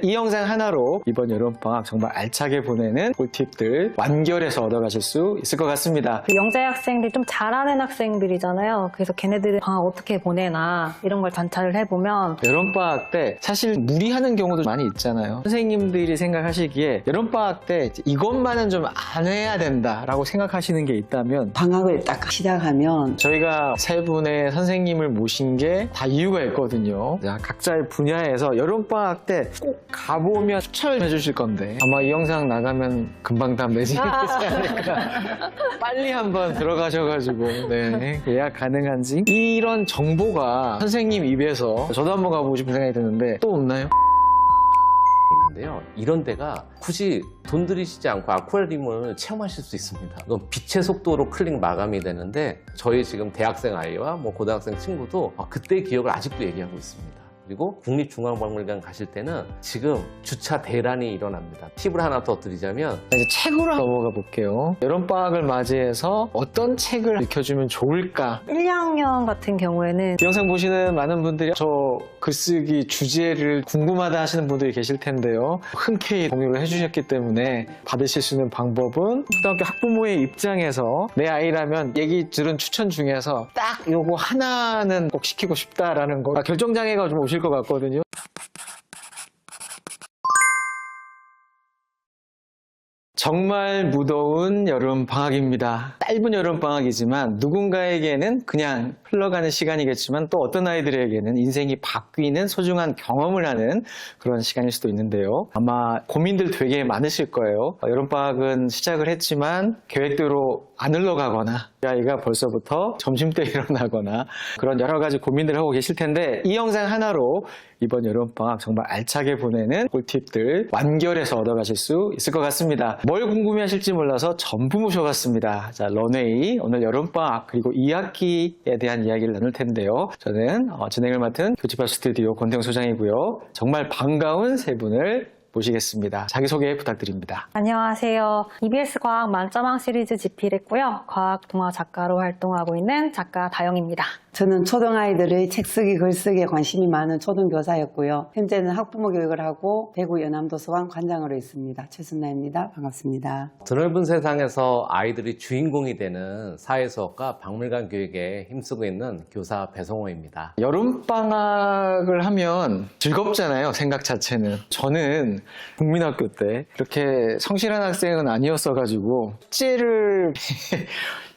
이 영상 하나로 이번 여름방학 정말 알차게 보내는 꿀팁들 완결해서 얻어가실 수 있을 것 같습니다. 영재 학생들이 좀 잘하는 학생들이잖아요. 그래서 걔네들이 방학 어떻게 보내나 이런 걸 관찰을 해보면 여름방학 때 사실 무리하는 경우도 많이 있잖아요. 선생님들이 생각하시기에 여름방학 때 이것만은 좀 안 해야 된다라고 생각하시는 게 있다면 방학을 딱 시작하면 저희가 세 분의 선생님을 모신 게 다 이유가 있거든요. 자, 각자의 분야에서 여름방학 때 꼭 가보면 추천해 주실 건데 아마 이 영상 나가면 금방 다 매진이 되지 않을까. 빨리 한번 들어가셔가지고 네, 예약 가능한지 이런 정보가 선생님 입에서 저도 한번 가보고 싶은 생각이 드는데 또 없나요? 인데요. 이런 데가 굳이 돈 들이시지 않고 아쿠아리움을 체험하실 수 있습니다. 이건 빛의 속도로 클릭 마감이 되는데 저희 지금 대학생 아이와 고등학생 친구도 그때 기억을 아직도 얘기하고 있습니다. 그리고 국립중앙박물관 가실 때는 지금 주차 대란이 일어납니다. 팁을 하나 더 드리자면 이제 책으로 넘어가 볼게요. 여름방학을 맞이해서 어떤 책을 읽혀주면 좋을까? 1, 2학년 같은 경우에는 이 영상 보시는 많은 분들이 저 글쓰기 주제를 궁금하다 하시는 분들이 계실 텐데요. 흔쾌히 공유를 해주셨기 때문에 받으실 수 있는 방법은 초등학교 학부모의 입장에서 내 아이라면 얘기 들은 추천 중에서 딱 요거 하나는 꼭 시키고 싶다라는 거 결정장애가 좀 오실 것 같거든요. 정말 무더운 여름방학입니다. 짧은 여름방학이지만 누군가에게는 그냥 흘러가는 시간이겠지만 또 어떤 아이들에게는 인생이 바뀌는 소중한 경험을 하는 그런 시간일 수도 있는데요. 아마 고민들 되게 많으실 거예요. 여름방학은 시작을 했지만 계획대로 안 흘러가거나 이 아이가 벌써부터 점심때 일어나거나 그런 여러 가지 고민들을 하고 계실 텐데 이 영상 하나로 이번 여름방학 정말 알차게 보내는 꿀팁들 완결해서 얻어가실 수 있을 것 같습니다. 뭘 궁금해하실지 몰라서 전부 모셔봤습니다. 자, 런웨이 오늘 여름방학 그리고 2학기에 대한 이야기를 나눌 텐데요. 저는 진행을 맡은 교집합 스튜디오 권태웅 소장이고요. 정말 반가운 세 분을 모시겠습니다. 자기소개 부탁드립니다. 안녕하세요. EBS 과학 만점왕 시리즈 집필 했고요. 과학 동화 작가로 활동하고 있는 작가 다영입니다. 저는 초등아이들의 책쓰기, 글쓰기에 관심이 많은 초등교사였고요. 현재는 학부모 교육을 하고 대구 연암도서관 관장으로 있습니다. 최순나입니다. 반갑습니다. 드넓은 세상에서 아이들이 주인공이 되는 사회수업과 박물관 교육에 힘쓰고 있는 교사 배성호입니다. 여름방학을 하면 즐겁잖아요. 생각 자체는. 저는 국민학교 때 이렇게 성실한 학생은 아니었어가지고 숙제를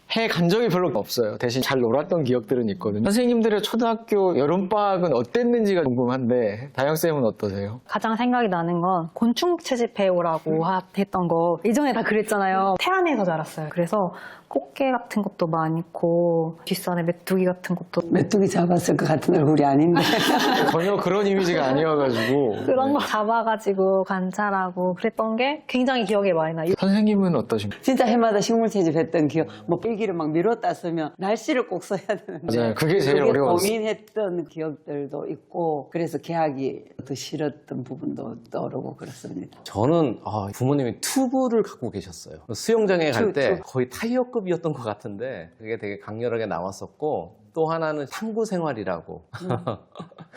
해간 적이 별로 없어요. 대신 잘 놀았던 기억들은 있거든요. 선생님들의 초등학교 여름방학은 어땠는지가 궁금한데 다영쌤은 어떠세요? 가장 생각이 나는 건 곤충 채집해오라고 했던 거 예전에 다 그랬잖아요. 태안에서 자랐어요. 그래서 꽃게 같은 것도 많고 뒷산에 메뚜기 같은 것도 메뚜기 잡았을 것 같은 얼굴이 아닌데 전혀 그런 이미지가 아니어가지고 그런 거 잡아가지고 관찰하고 그랬던 게 굉장히 기억에 많이 나요. 선생님은 어떠신가요? 진짜 해마다 식물 채집했던 기억, 필기를 막 미뤘다 쓰면 날씨를 꼭 써야 되는데 맞아요. 그게 제일 어려웠어요. 고민했던 기억들도 있고 그래서 개학이 더 싫었던 부분도 떠오르고 그렇습니다. 저는 부모님이 튜브를 갖고 계셨어요. 수영장에 갈 때 거의 타이어급이었던 것 같은데 그게 되게 강렬하게 나왔었고 또 하나는 탐구 생활이라고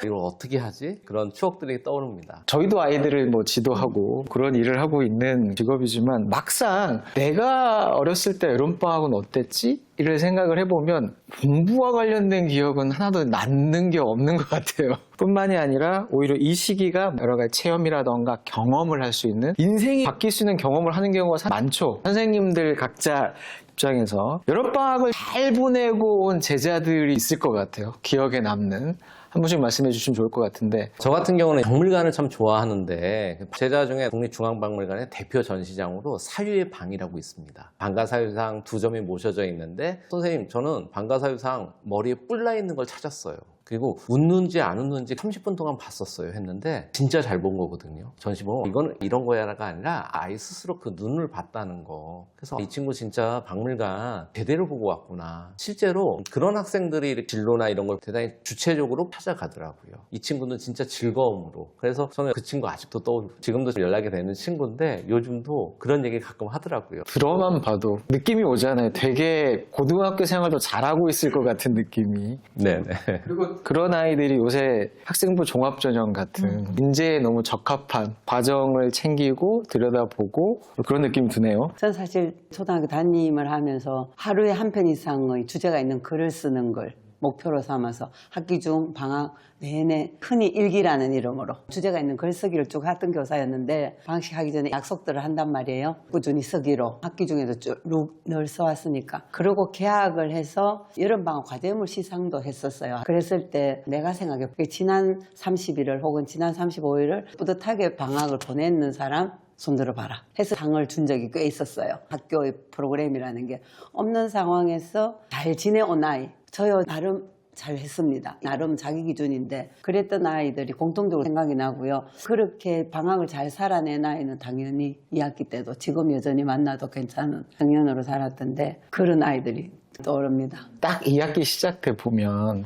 이걸 어떻게 하지? 그런 추억들이 떠오릅니다. 저희도 아이들을 지도하고 그런 일을 하고 있는 직업이지만 막상 내가 어렸을 때 여름방학은 어땠지? 이를 생각을 해보면 공부와 관련된 기억은 하나도 남는 게 없는 것 같아요. 뿐만이 아니라 오히려 이 시기가 여러 가지 체험이라던가 경험을 할 수 있는 인생이 바뀔 수 있는 경험을 하는 경우가 많죠. 선생님들 각자 입장에서 여름방학을 잘 보내고 온 제자들이 있을 것 같아요. 기억에 남는. 한 분씩 말씀해 주시면 좋을 것 같은데 저 같은 경우는 박물관을 참 좋아하는데 제자 중에 국립중앙박물관의 대표 전시장으로 사유의 방이라고 있습니다. 방가사유상 2점이 모셔져 있는데 선생님 저는 방가사유상 머리에 뿔 나 있는 걸 찾았어요. 그리고 웃는지 안 웃는지 30분 동안 봤었어요 했는데 진짜 잘 본 거거든요. 전시 보면 이건 이런 거야가 아니라 아이 스스로 그 눈을 봤다는 거. 그래서 이 친구 진짜 박물관 제대로 보고 왔구나. 실제로 그런 학생들이 진로나 이런 걸 대단히 주체적으로 찾아가더라고요. 이 친구는 진짜 즐거움으로. 그래서 저는 그 친구 아직도 떠오르고 지금도 연락이 되는 친구인데 요즘도 그런 얘기 가끔 하더라고요. 들어만 봐도 느낌이 오잖아요. 되게 고등학교 생활도 잘하고 있을 것 같은 느낌이. 네네. 그리고 그런 아이들이 요새 학생부 종합전형 같은 인재에 너무 적합한 과정을 챙기고 들여다보고 그런 느낌이 드네요. 전 사실 초등학교 담임을 하면서 하루에 한 편 이상의 주제가 있는 글을 쓰는 걸 목표로 삼아서 학기 중 방학 내내 흔히 일기라는 이름으로 주제가 있는 글쓰기를 쭉 했던 교사였는데 방학식 하기 전에 약속들을 한단 말이에요. 꾸준히 쓰기로 학기 중에도 쭉 늘 써왔으니까. 그리고 개학을 해서 여름방학 과제물 시상도 했었어요. 그랬을 때 내가 생각해 지난 31일 혹은 지난 35일을 뿌듯하게 방학을 보냈는 사람 손 들어봐라 해서 상을 준 적이 꽤 있었어요. 학교의 프로그램이라는 게 없는 상황에서 잘 지내온 아이, 저요 나름 잘 했습니다. 나름 자기 기준인데 그랬던 아이들이 공통적으로 생각이 나고요. 그렇게 방학을 잘 살아낸 아이는 당연히 2학기 때도 지금 여전히 만나도 괜찮은 청년으로 살았던데 그런 아이들이 떠오릅니다. 딱 2학기 시작 때 보면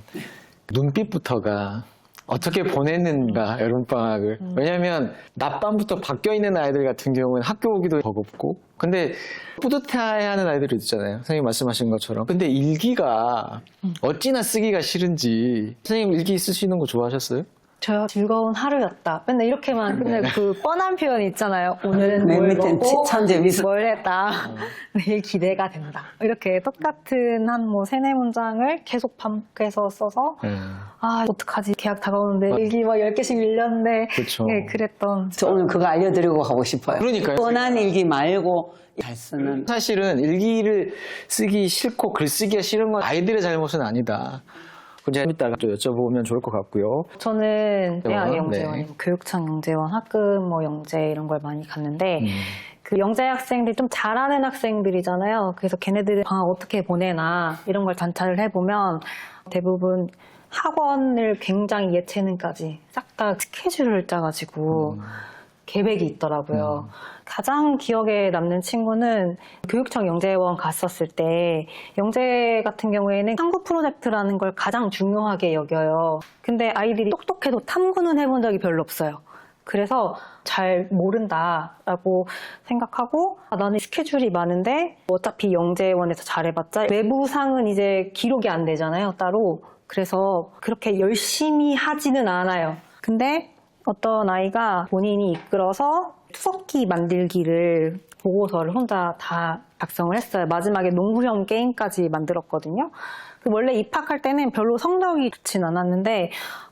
눈빛부터가 어떻게 보냈는가 여름방학을. 왜냐면 낮밤부터 바뀌어있는 아이들 같은 경우는 학교 오기도 버겁고 근데 뿌듯해하는 아이들이 있잖아요. 선생님 말씀하신 것처럼. 근데 일기가 어찌나 쓰기가 싫은지. 선생님 일기 쓰시는 거 좋아하셨어요? 저요 즐거운 하루였다. 맨날 이렇게만 근데 그 뻔한 표현 있잖아요. 오늘은 맨 뭘 밑엔 먹고 천재 미소. 뭘 했다. 내일 기대가 된다. 이렇게 똑같은 한 뭐 3-4문장을 계속 반복해서 써서 아 어떡하지 계약 다가오는데 일기 막 10개씩 밀렸는데 그렇죠. 네, 그랬던 저 오늘 그거 알려드리고 가고 싶어요. 그러니까요. 뻔한 일기 말고 잘 쓰는. 사실은 일기를 쓰기 싫고 글쓰기가 싫은 건 아이들의 잘못은 아니다. 그냥 이따가 또 여쭤보면 좋을 것 같고요. 저는 대학 네. 영재원, 교육청 영재원, 학급 뭐 영재 이런 걸 많이 갔는데 그 영재 학생들이 좀 잘하는 학생들이잖아요. 그래서 걔네들은 방학 어떻게 보내나 이런 걸 관찰을 해보면 대부분 학원을 굉장히 예체능까지 싹 다 스케줄을 짜가지고 계획이 있더라고요. 가장 기억에 남는 친구는 교육청 영재원 갔었을 때 영재 같은 경우에는 탐구 프로젝트라는 걸 가장 중요하게 여겨요. 근데 아이들이 똑똑해도 탐구는 해본 적이 별로 없어요. 그래서 잘 모른다라고 생각하고 나는 스케줄이 많은데 어차피 영재원에서 잘해봤자 외부상은 이제 기록이 안 되잖아요, 따로. 그래서 그렇게 열심히 하지는 않아요. 근데 어떤 아이가 본인이 이끌어서 투석기 만들기를 보고서를 혼자 다 작성을 했어요. 마지막에 농구형 게임까지 만들었거든요. 원래 입학할 때는 별로 성적이 좋진 않았는데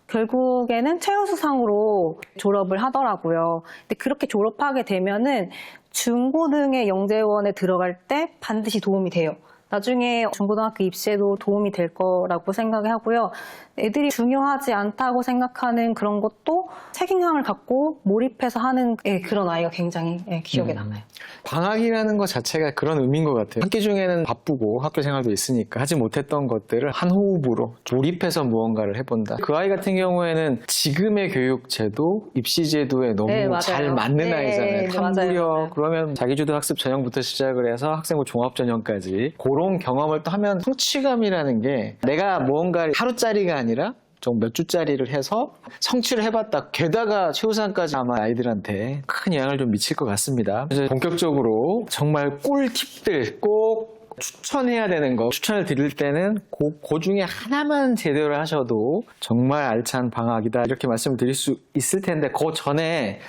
결국에는 최우수상으로 졸업을 하더라고요. 근데 그렇게 졸업하게 되면은 중고등의 영재원에 들어갈 때 반드시 도움이 돼요. 나중에 중고등학교 입시에도 도움이 될 거라고 생각하고요. 애들이 중요하지 않다고 생각하는 그런 것도 책임감을 갖고 몰입해서 하는 그런 아이가 굉장히 기억에 남아요. 방학이라는 것 자체가 그런 의미인 것 같아요. 학기 중에는 바쁘고 학교 생활도 있으니까 하지 못했던 것들을 한 호흡으로 몰입해서 무언가를 해본다. 그 아이 같은 경우에는 지금의 교육제도, 입시제도에 너무 네, 맞아요. 잘 맞는 네, 아이잖아요. 네, 탐구력, 맞아요. 그러면 자기주도 학습 전형부터 시작을 해서 학생부 종합전형까지 그런 경험을 또 하면 성취감이라는 게 내가 무언가를 하루짜리가 아니라 좀 몇 주짜리를 해서 성취를 해봤다. 게다가 최우상까지 아마 아이들한테 큰 영향을 좀 미칠 것 같습니다. 그래서 본격적으로 정말 꿀팁들 꼭 추천해야 되는 거 추천을 드릴 때는 그 중에 하나만 제대로 하셔도 정말 알찬 방학이다 이렇게 말씀을 드릴 수 있을 텐데 그 전에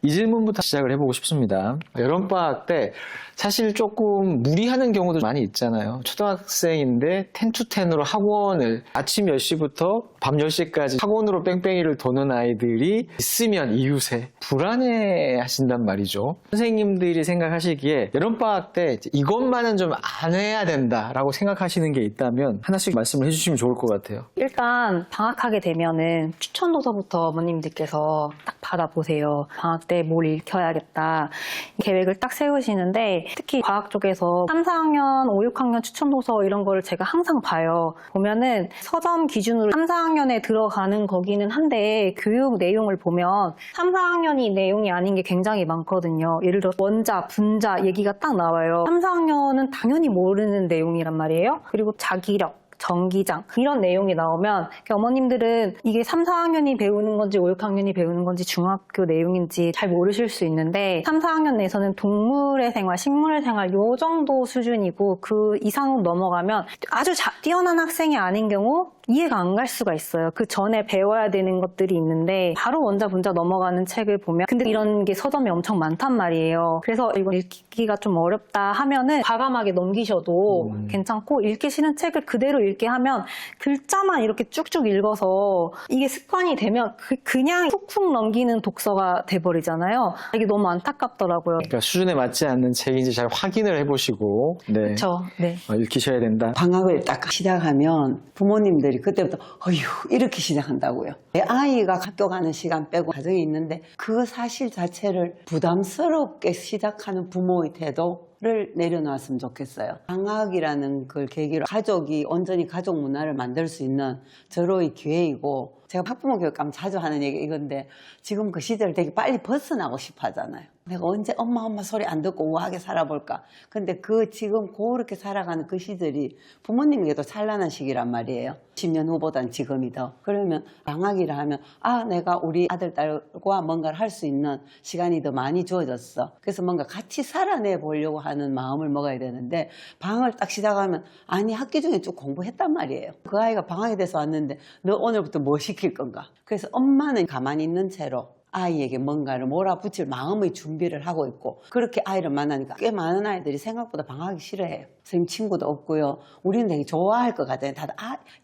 이 질문부터 시작을 해보고 싶습니다. 여름방학 때 사실 조금 무리하는 경우도 많이 있잖아요. 초등학생인데 10to10으로 학원을 아침 10시부터 밤 10시까지 학원으로 뺑뺑이를 도는 아이들이 있으면 이웃에 불안해 하신단 말이죠. 선생님들이 생각하시기에 여름방학 때 이것만은 좀 안 해야 된다라고 생각하시는 게 있다면 하나씩 말씀을 해주시면 좋을 것 같아요. 일단 방학하게 되면은 추천 도서부터 어머님들께서 딱 받아보세요. 방학 때 뭘 읽혀야겠다 계획을 딱 세우시는데 특히 과학 쪽에서 3, 4학년, 5, 6학년 추천 도서 이런 거를 제가 항상 봐요. 보면은 서점 기준으로 3, 4학년에 들어가는 거기는 한데 교육 내용을 보면 3, 4학년이 내용이 아닌 게 굉장히 많거든요. 예를 들어 원자, 분자 얘기가 딱 나와요. 3, 4학년은 당연히 모르는 내용이란 말이에요. 그리고 자기력, 전기장 이런 내용이 나오면 어머님들은 이게 3, 4학년이 배우는 건지 5, 6학년이 배우는 건지 중학교 내용인지 잘 모르실 수 있는데 3, 4학년 내에서는 동물의 생활, 식물의 생활 요 정도 수준이고 그 이상으로 넘어가면 아주 뛰어난 학생이 아닌 경우 이해가 안 갈 수가 있어요. 그 전에 배워야 되는 것들이 있는데 바로 원자 분자 넘어가는 책을 보면 근데 이런 게 서점이 엄청 많단 말이에요. 그래서 이거 읽기가 좀 어렵다 하면은 과감하게 넘기셔도 괜찮고 읽기 싫은 책을 그대로 읽게 하면 글자만 이렇게 쭉쭉 읽어서 이게 습관이 되면 그냥 훅훅 넘기는 독서가 돼버리잖아요. 이게 너무 안타깝더라고요. 그러니까 수준에 맞지 않는 책인지 잘 확인을 해보시고 네. 그렇죠. 네. 읽히셔야 된다. 방학을 딱 시작하면 부모님들이 그때부터 어휴 이렇게 시작한다고요. 내 아이가 학교 가는 시간 빼고 가정에 있는데 그 사실 자체를 부담스럽게 시작하는 부모의 태도를 내려놨으면 좋겠어요. 방학이라는 걸 계기로 가족이 온전히 가족 문화를 만들 수 있는 절호의 기회이고 제가 학부모 교육감 자주 하는 얘기 이건데 지금 그 시대를 되게 빨리 벗어나고 싶어 하잖아요. 내가 언제 엄마 소리 안 듣고 우아하게 살아볼까. 근데 지금 그렇게 살아가는 그 시절이 부모님에게도 찬란한 시기란 말이에요. 10년 후보단 지금이 더. 그러면 방학이라 하면 내가 우리 아들 딸과 뭔가를 할 수 있는 시간이 더 많이 주어졌어. 그래서 뭔가 같이 살아내 보려고 하는 마음을 먹어야 되는데 방학을 딱 시작하면 아니 학기 중에 쭉 공부했단 말이에요. 그 아이가 방학이 돼서 왔는데 너 오늘부터 뭐 시킬 건가. 그래서 엄마는 가만히 있는 채로 아이에게 뭔가를 몰아붙일 마음의 준비를 하고 있고 그렇게 아이를 만나니까 꽤 많은 아이들이 생각보다 방학이 싫어해요. 선생님 친구도 없고요. 우리는 되게 좋아할 것 같아요. 다들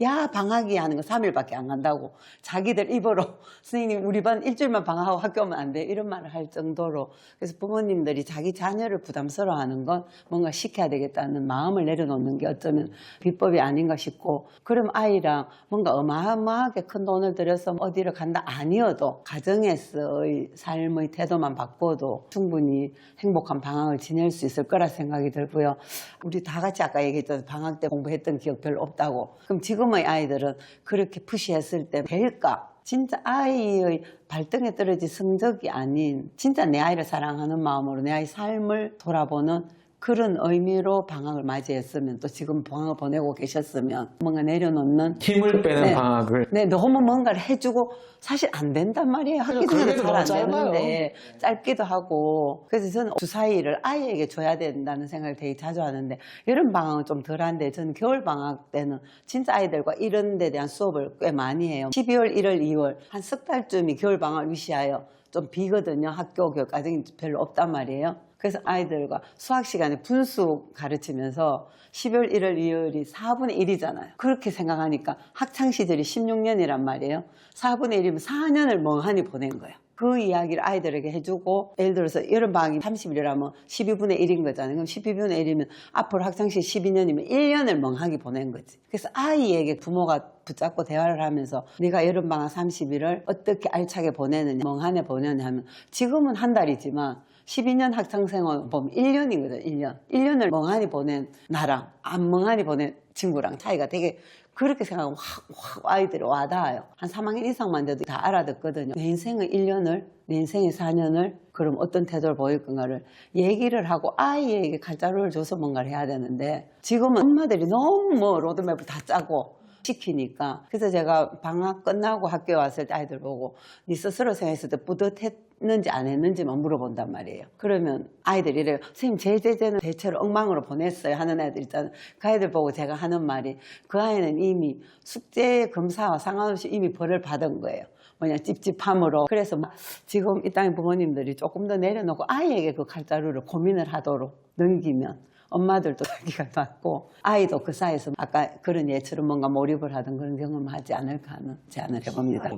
야 방학이 하는 거 3일밖에 안 간다고 자기들 입으로 선생님 우리 반 일주일만 방학하고 학교 오면 안 돼 이런 말을 할 정도로 그래서 부모님들이 자기 자녀를 부담스러워하는 건 뭔가 시켜야 되겠다는 마음을 내려놓는 게 어쩌면 비법이 아닌가 싶고 그럼 아이랑 뭔가 어마어마하게 큰 돈을 들여서 어디를 간다 아니어도 가정에서의 삶의 태도만 바꿔도 충분히 행복한 방학을 지낼 수 있을 거라 생각이 들고요. 우리 다 같이 아까 얘기했던 방학 때 공부했던 기억 별로 없다고. 그럼 지금의 아이들은 그렇게 푸시했을 때 될까? 진짜 아이의 발등에 떨어진 성적이 아닌 진짜 내 아이를 사랑하는 마음으로 내 아이 삶을 돌아보는 그런 의미로 방학을 맞이했으면 또 지금 방학을 보내고 계셨으면 뭔가 내려놓는 힘을 빼는 방학을. 네, 너무 뭔가를 해주고 사실 안 된단 말이에요. 학기 중에도 잘 안 되는데 짧기도 하고 그래서 저는 주사위를 아이에게 줘야 된다는 생각을 되게 자주 하는데 여름 방학은 좀 덜한데 저는 겨울 방학 때는 진짜 아이들과 이런 데 대한 수업을 꽤 많이 해요. 12월, 1월, 2월 한 석 달쯤이 겨울 방학을 위시하여 좀 비거든요. 학교 교육 과정이 별로 없단 말이에요. 그래서 아이들과 수학 시간에 분수 가르치면서 12월, 1월, 2월이 4분의 1이잖아요. 그렇게 생각하니까 학창시절이 16년이란 말이에요. 4분의 1이면 4년을 멍하니 보낸 거예요. 그 이야기를 아이들에게 해주고 예를 들어서 여름방학이 30일이라면 12분의 1인 거잖아요. 그럼 12분의 1이면 앞으로 학창시절 12년이면 1년을 멍하게 보낸 거지. 그래서 아이에게 부모가 붙잡고 대화를 하면서 네가 여름방학 30일을 어떻게 알차게 보내느냐 멍하게 보내느냐 하면 지금은 한 달이지만 12년 학창생활 보면 1년이거든, 1년. 1년을 멍하니 보낸 나랑 안 멍하니 보낸 친구랑 차이가 되게 그렇게 생각하면 확 아이들이 와닿아요. 한 3학년 이상만 돼도 다 알아듣거든요. 내 인생의 1년을, 내 인생의 4년을 그럼 어떤 태도를 보일 건가를 얘기를 하고 아이에게 칼자루를 줘서 뭔가를 해야 되는데 지금은 엄마들이 너무 로드맵을 다 짜고 시키니까 그래서 제가 방학 끝나고 학교에 왔을 때 아이들 보고 네 스스로 생각했을 때 뿌듯했는지 안 했는지만 물어본단 말이에요. 그러면 아이들이 이래요. 선생님 제 제재는 대체로 엉망으로 보냈어요 하는 애들 있잖아요. 그 아이들 보고 제가 하는 말이 그 아이는 이미 숙제 검사와 상관없이 이미 벌을 받은 거예요. 뭐냐 찝찝함으로. 그래서 지금 이 땅의 부모님들이 조금 더 내려놓고 아이에게 그 칼자루를 고민을 하도록 넘기면 엄마들도 자기가 낫고 아이도 그 사이에서 아까 그런 예처럼 뭔가 몰입을 하던 그런 경험을 하지 않을까 하는 제안을 해봅니다.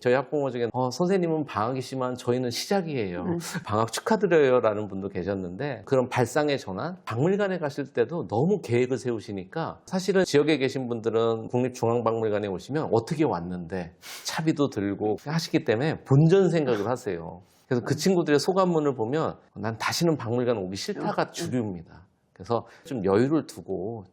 저희 학부모 중에 선생님은 방학이 심한 저희는 시작이에요. 방학 축하드려요 라는 분도 계셨는데 그런 발상의 전환? 박물관에 가실 때도 너무 계획을 세우시니까 사실은 지역에 계신 분들은 국립중앙박물관에 오시면 어떻게 왔는데 차비도 들고 하시기 때문에 본전 생각을 하세요. 그래서 그 친구들의 소감문을 보면 난 다시는 박물관 오기 싫다가 주류입니다. 그래서 좀 여유를 두고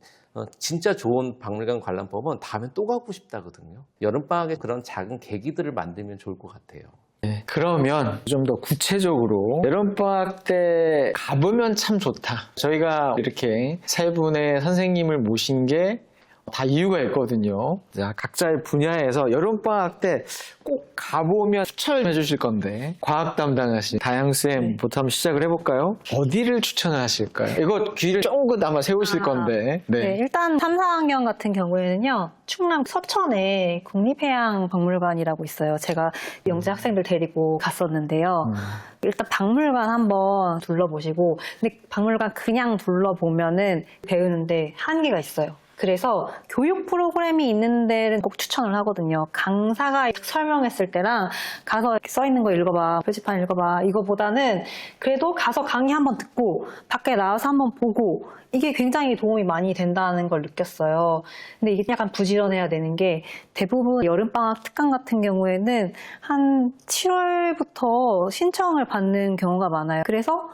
진짜 좋은 박물관 관람법은 다음에 또 가고 싶다거든요. 여름방학에 그런 작은 계기들을 만들면 좋을 것 같아요. 네, 그러면 좀 더 구체적으로 여름방학 때 가보면 참 좋다. 저희가 이렇게 세 분의 선생님을 모신 게 다 이유가 있거든요. 자, 각자의 분야에서 여름방학 때 꼭 가보면 추천해 주실 건데, 과학 담당하신 다양쌤부터 한번 시작을 해볼까요? 어디를 추천을 하실까요? 이거 귀를 쫑긋 아마 세우실 건데. 네, 일단 3, 4학년 같은 경우에는요, 충남 서천에 국립해양박물관이라고 있어요. 제가 영재 학생들 데리고 갔었는데요. 일단 박물관 한번 둘러보시고, 근데 박물관 그냥 둘러보면은 배우는데 한계가 있어요. 그래서 교육 프로그램이 있는 데는 꼭 추천을 하거든요. 강사가 설명했을 때랑 가서 써 있는 거 읽어봐, 표지판 읽어봐, 이거보다는 그래도 가서 강의 한번 듣고 밖에 나와서 한번 보고 이게 굉장히 도움이 많이 된다는 걸 느꼈어요. 근데 이게 약간 부지런해야 되는 게 대부분 여름방학 특강 같은 경우에는 한 7월부터 신청을 받는 경우가 많아요. 그래서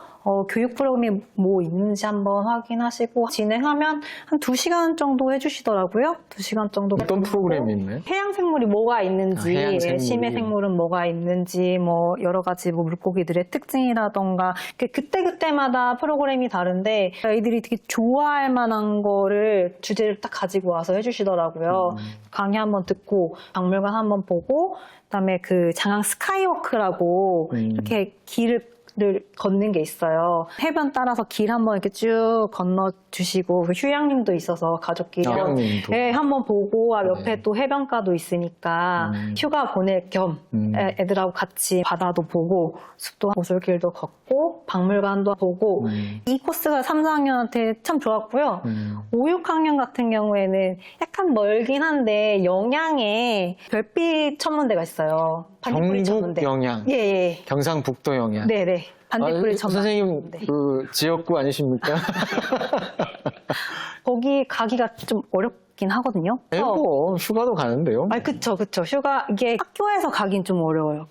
교육 프로그램이 뭐 있는지 한번 확인하시고 진행하면 한 2시간 정도 해주시더라고요. 2시간 정도. 어떤 프로그램이 있나요? 해양생물이 뭐가 있는지, 해양생물이. 심해생물은 뭐가 있는지, 뭐 여러 가지 뭐 물고기들의 특징이라던가 그때그때마다 프로그램이 다른데 아이들이 되게 좋아할 만한 거를 주제를 딱 가지고 와서 해주시더라고요. 강의 한번 듣고 박물관 한번 보고 그다음에 그 장항 스카이워크라고 이렇게 길을 걷는 게 있어요. 해변 따라서 길 한번 이렇게 쭉 건너 주시고 휴양림도 있어서 가족끼리 휴양림도. 네, 한번 보고 옆에 네. 또 해변가도 있으니까 휴가 보낼 겸 애들하고 같이 바다도 보고 숲도 오솔길도 걷고 박물관도 보고 이 코스가 3, 4학년한테 참 좋았고요. 5, 6학년 같은 경우에는 약간 멀긴 한데 영양에 별빛 천문대가 있어요. 반딧불이 경북 천문대. 영양, 예, 예. 경상북도 영양. 네네. 반딧불이 천문대. 선생님 그 지역구 아니십니까? 거기 가기가 좀 어렵긴 하거든요. 네, 뭐 휴가도 가는데요. 아, 그쵸. 휴가, 이게 학교에서 가긴 좀 어려워요.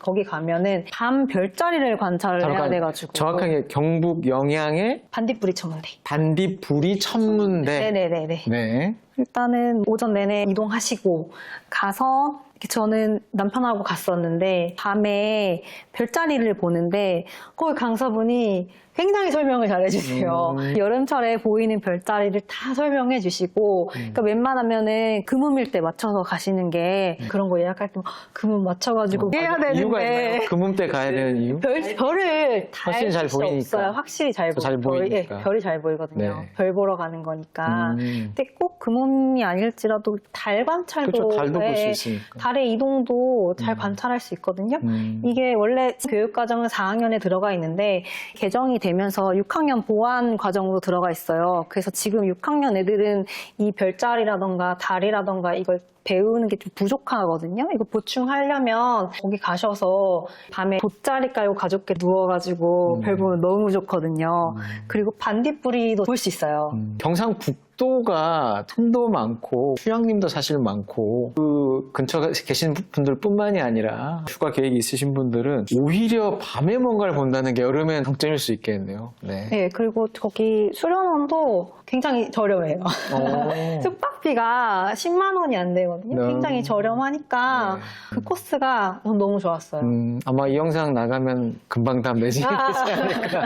거기 가면은 밤 별자리를 관찰을 해야 돼가지고. 정확하게 경북 영양의 반딧불이 천문대. 반딧불이 천문대. 네네네네. 네. 일단은 오전 내내 이동하시고 가서 저는 남편하고 갔었는데 밤에 별자리를 보는데 거기 강사분이 굉장히 설명을 잘 해주세요. 여름철에 보이는 별자리를 다 설명해 주시고 그러니까 웬만하면은 금음일 때 맞춰서 가시는 게 그런 거 예약할 때 금음 맞춰가지고 해야 되는데 이유가 있나요? 금음 때 가야 되는 이유? 별을 훨씬 잘 수 보이니까. 없어요. 확실히 잘 보이니까. 별이 잘 보이거든요. 네. 별 보러 가는 거니까. 음. 근데 꼭 금음이 아닐지라도 달 관찰도 그렇죠. 달도 볼 수 있으니까. 달의 이동도 잘 관찰할 수 있거든요. 음. 이게 원래 교육과정은 4학년에 들어가 있는데 개정이 되면서 6학년 보완 과정으로 들어가 있어요. 그래서 지금 6학년 애들은 이 별자리라던가 달이라던가 이걸 배우는 게 좀 부족하거든요. 이거 보충하려면 거기 가셔서 밤에 돗자리 깔고 가족끼리 누워가지고 별 보면 너무 좋거든요. 그리고 반딧불이도 볼 수 있어요. 경상북도가 틈도 많고 휴양림도 사실 많고 그 근처에 계신 분들뿐만이 아니라 휴가 계획이 있으신 분들은 오히려 밤에 뭔가를 본다는 게 여름엔 장점일 수 있겠네요. 네. 네, 그리고 거기 수련원도 굉장히 저렴해요. 숙박비가 10만 원이 안 되거든요. 네. 굉장히 저렴하니까 네. 그 코스가 너무 좋았어요. 아마 이 영상 나가면 금방 다 매진이 되지 않을까.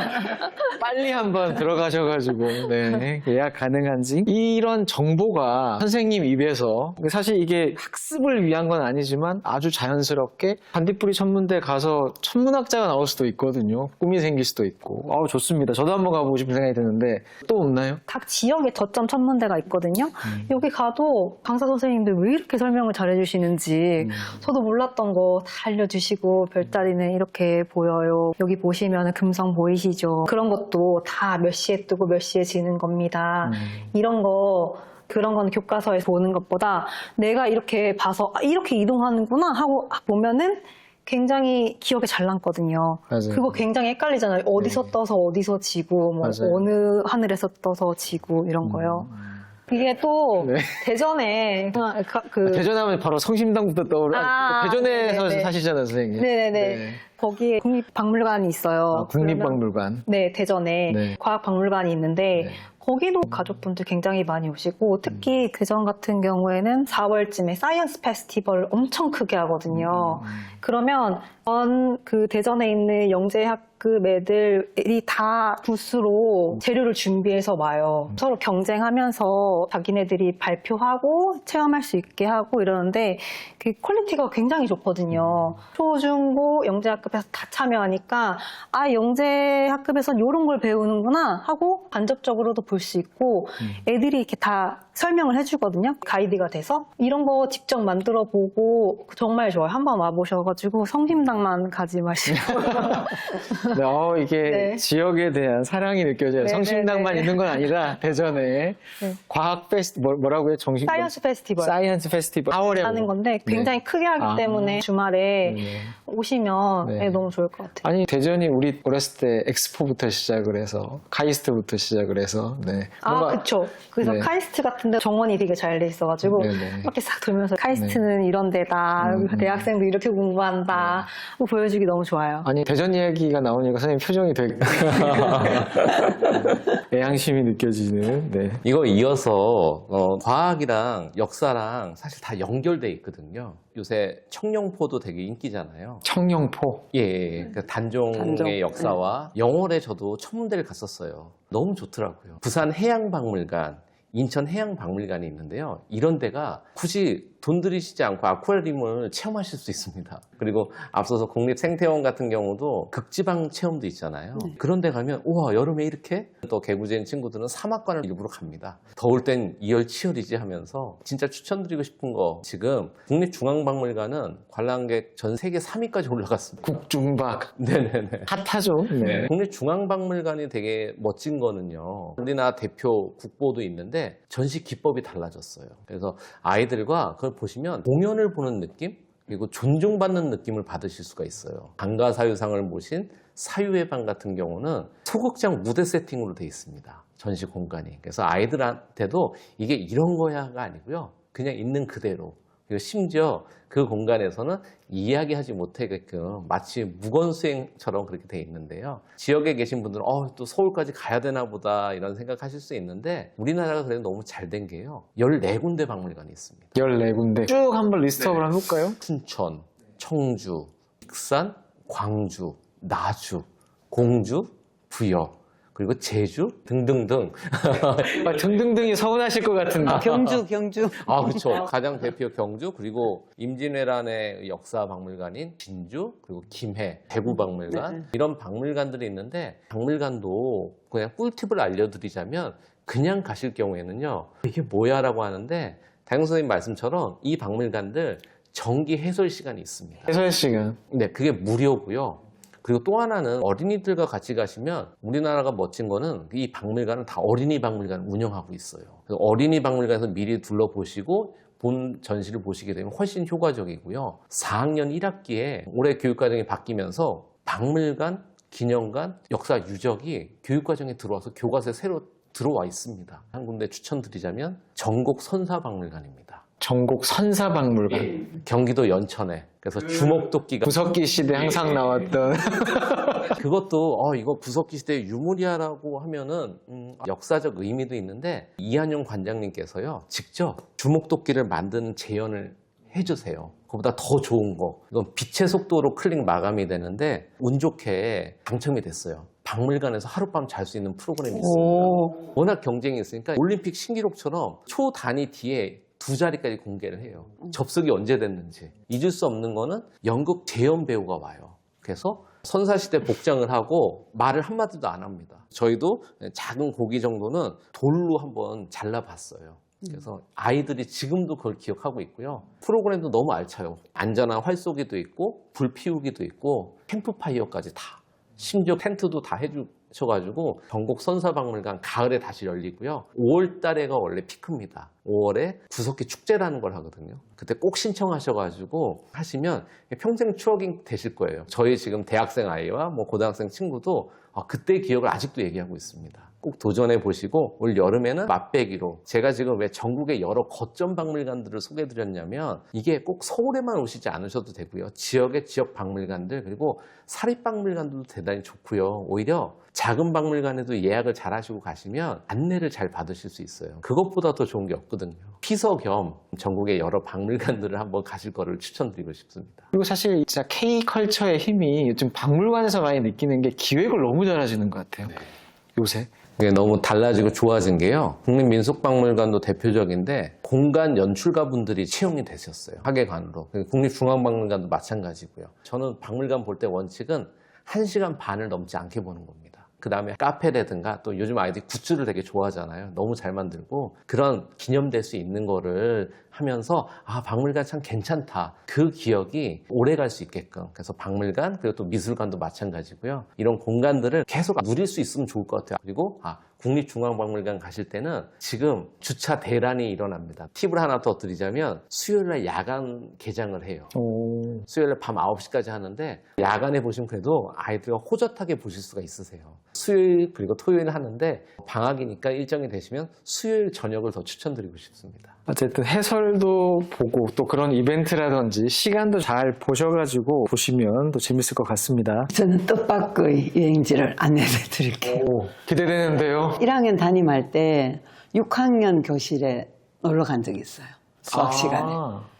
빨리 한번 들어가셔가지고 네, 예약 가능한지. 이런 정보가 선생님 입에서 사실 이게 학습을 위한 건 아니지만 아주 자연스럽게 반딧불이 천문대 가서 천문학자가 나올 수도 있거든요. 꿈이 생길 수도 있고. 아우 좋습니다. 저도 한번 가보고 싶은 생각이 드는데 또 없나요? 각 지역에 저점 천문대가 있거든요. 여기 가도 강사 선생님들 왜 이렇게 설명을 잘해주시는지 저도 몰랐던 거 다 알려주시고 별자리는 이렇게 보여요. 여기 보시면 금성 보이시죠? 그런 것도 다 몇 시에 뜨고 몇 시에 지는 겁니다. 이런 거 그런 건 교과서에서 보는 것보다 내가 이렇게 봐서 이렇게 이동하는구나 하고 보면은 굉장히 기억에 잘 남거든요. 맞아요. 그거 굉장히 헷갈리잖아요. 어디서 네. 떠서 어디서 지고, 뭐 맞아요. 어느 하늘에서 떠서 지고 이런 거요. 이게 또 네. 대전에 대전하면 바로 성심당부터 떠오르. 대전에서 네네네. 사시잖아요, 선생님. 네네네. 네. 거기에 국립박물관이 있어요. 국립박물관. 네, 대전에 네. 과학박물관이 있는데 네. 거기도 가족분들 굉장히 많이 오시고 특히 대전 같은 경우에는 4월쯤에 사이언스 페스티벌 엄청 크게 하거든요. 그러면 그 대전에 있는 영재학급 애들이 다 부스로 재료를 준비해서 와요. 서로 경쟁하면서 자기네들이 발표하고 체험할 수 있게 하고 이러는데 그 퀄리티가 굉장히 좋거든요. 초, 중, 고 영재학급에서 다 참여하니까 아, 영재학급에선 이런 걸 배우는구나 하고 간접적으로도 볼 수 있고 애들이 이렇게 다 설명을 해주거든요. 가이드가 돼서 이런 거 직접 만들어 보고 정말 좋아요. 한번 와보셔가지고 성심당만 가지 마시고 네, 이게 네. 지역에 대한 사랑이 느껴져요. 네, 성심당만 네, 네. 있는 건 아니라 대전에 과학 페스티벌 뭐라고요? 정식 사이언스 페스티벌 사이언스 페스티벌 4월에 하는 건데 굉장히 크게 하기 아. 때문에 주말에 네. 오시면 네. 네, 너무 좋을 것 같아요. 아니 대전이 우리 어렸을 때 엑스포부터 시작을 해서 카이스트부터 시작을 해서 네. 아, 그쵸. 그래서 네. 카이스트 같은데 정원이 되게 잘 돼 있어가지고 네네. 이렇게 싹 돌면서 카이스트는 이런 데다, 대학생도 이렇게 공부한다 하고 보여주기 너무 좋아요. 아니 대전 이야기가 나오니까 선생님 표정이 되게 애양심이 느껴지는 네. 이거 이어서 과학이랑 역사랑 사실 다 연결돼 있거든요. 요새 청룡포도 되게 인기잖아요. 청룡포 예, 그 단종의 단종. 역사와 영월에 저도 천문대를 갔었어요. 너무 좋더라고요. 부산 해양박물관, 인천 해양박물관이 있는데요. 이런 데가 굳이 돈 들이시지 않고 아쿠아리움을 체험하실 수 있습니다. 그리고 앞서서 국립생태원 같은 경우도 극지방 체험도 있잖아요. 그런 데 가면 우와 여름에 이렇게? 또 개구지인 친구들은 사막관을 일부러 갑니다. 더울 땐 이열치열이지 하면서 진짜 추천드리고 싶은 거 지금 국립중앙박물관은 관람객 전 세계 3위까지 올라갔습니다. 국중박 네네네. 핫하죠. 네. 국립중앙박물관이 되게 멋진 거는요. 우리나라 대표 국보도 있는데 전시 기법이 달라졌어요. 그래서 아이들과 그걸 보시면 공연을 보는 느낌? 그리고 존중받는 느낌을 받으실 수가 있어요. 방가사유상을 모신 사유의 방 같은 경우는 소극장 무대 세팅으로 되어 있습니다. 전시 공간이. 그래서 아이들한테도 이게 이런 거야가 아니고요. 그냥 있는 그대로. 그리고 심지어 그 공간에서는 이야기하지 못하게끔 마치 무건수행처럼 그렇게 돼 있는데요. 지역에 계신 분들은 또 서울까지 가야 되나 보다 이런 생각하실 수 있는데 우리나라가 그래도 너무 잘 된 게요. 14군데 박물관이 있습니다. 14군데 쭉 한번 리스트업을 한번 해볼까요? 춘천, 청주, 익산, 광주, 나주, 공주, 부여, 그리고 제주 등등등. 등등등이 서운하실 것 같은데. 경주 아, 그렇죠. 가장 대표 경주, 그리고 임진왜란의 역사 박물관인 진주, 그리고 김해, 대구 박물관 이런 박물관들이 있는데 박물관도 그냥 꿀팁을 알려드리자면 그냥 가실 경우에는요. 이게 뭐야라고 하는데 다영 선생님 말씀처럼 이 박물관들 정기 해설 시간이 있습니다. 해설 시간. 네, 그게 무료고요. 그리고 또 하나는 어린이들과 같이 가시면 우리나라가 멋진 거는 이 박물관은 다 어린이 박물관을 운영하고 있어요. 그래서 어린이 박물관에서 미리 둘러보시고 본 전시를 보시게 되면 훨씬 효과적이고요. 4학년 1학기에 올해 교육과정이 바뀌면서 박물관, 기념관, 역사 유적이 교육과정에 들어와서 교과서에 새로 들어와 있습니다. 한 군데 추천드리자면 전국 선사박물관입니다. 전국 선사박물관. 경기도 연천에. 그래서 주먹도끼가 구석기 시대 항상 나왔던. 그것도 이거 구석기 시대 유물이야라고 하면은 역사적 의미도 있는데 이한용 관장님께서요 직접 주먹도끼를 만드는 재현을 해주세요. 그보다 더 좋은 거 이건 빛의 속도로 클릭 마감이 되는데 운 좋게 당첨이 됐어요. 박물관에서 하룻밤 잘 수 있는 프로그램이 있습니다. 워낙 경쟁이 있으니까 올림픽 신기록처럼 초 단위 뒤에 2자리까지 공개를 해요. 접속이 언제 됐는지. 잊을 수 없는 거는 연극 재연 배우가 와요. 그래서 선사시대 복장을 하고 말을 한마디도 안 합니다. 저희도 작은 고기 정도는 돌로 한번 잘라봤어요. 그래서 아이들이 지금도 그걸 기억하고 있고요. 프로그램도 너무 알차요. 안전한 활쏘기도 있고 불 피우기도 있고 캠프파이어까지 다. 심지어 텐트도 다 해주셔가지고 전국 선사박물관 가을에 다시 열리고요. 5월 달에가 원래 피크입니다. 5월에 구석기 축제라는 걸 하거든요. 그때 꼭 신청하셔가지고 하시면 평생 추억이 되실 거예요. 저희 지금 대학생 아이와 고등학생 친구도 그때 기억을 아직도 얘기하고 있습니다. 꼭 도전해 보시고 올 여름에는 맛배기로 제가 지금 왜 전국의 여러 거점 박물관들을 소개해 드렸냐면 이게 꼭 서울에만 오시지 않으셔도 되고요. 지역의 지역 박물관들 그리고 사립 박물관들도 대단히 좋고요. 오히려 작은 박물관에도 예약을 잘 하시고 가시면 안내를 잘 받으실 수 있어요. 그것보다 더 좋은 게 없거든요. 피서 겸 전국의 여러 박물관들을 한번 가실 거를 추천드리고 싶습니다. 그리고 사실 진짜 K컬처의 힘이 요즘 박물관에서 많이 느끼는 게 기획을 너무 잘하시는 것 같아요. 요새. 이게 너무 달라지고 좋아진 게요. 국립민속박물관도 대표적인데 공간 연출가분들이 채용이 되셨어요. 학예관으로. 국립중앙박물관도 마찬가지고요. 저는 박물관 볼 때 원칙은 1시간 반을 넘지 않게 보는 겁니다. 그 다음에 카페라든가 또 요즘 아이들이 굿즈를 되게 좋아하잖아요. 너무 잘 만들고 그런 기념될 수 있는 거를 하면서 아 박물관 참 괜찮다. 그 기억이 오래 갈 수 있게끔 그래서 박물관 그리고 또 미술관도 마찬가지고요. 이런 공간들을 계속 누릴 수 있으면 좋을 것 같아요. 그리고 국립중앙박물관 가실 때는 지금 주차 대란이 일어납니다. 팁을 하나 더 드리자면 수요일날 야간 개장을 해요. 수요일날 밤 9시까지 하는데 야간에 보시면 그래도 아이들과 호젓하게 보실 수가 있으세요. 수요일 그리고 토요일 하는데 방학이니까 일정이 되시면 수요일 저녁을 더 추천드리고 싶습니다. 어쨌든 해설도 보고 또 그런 이벤트라든지 시간도 잘 보셔가지고 보시면 또 재밌을 것 같습니다. 저는 뜻밖의 여행지를 안내해 드릴게요. 기대되는데요. 1학년 담임할 때 6학년 교실에 놀러 간 적이 있어요. 수학 시간에.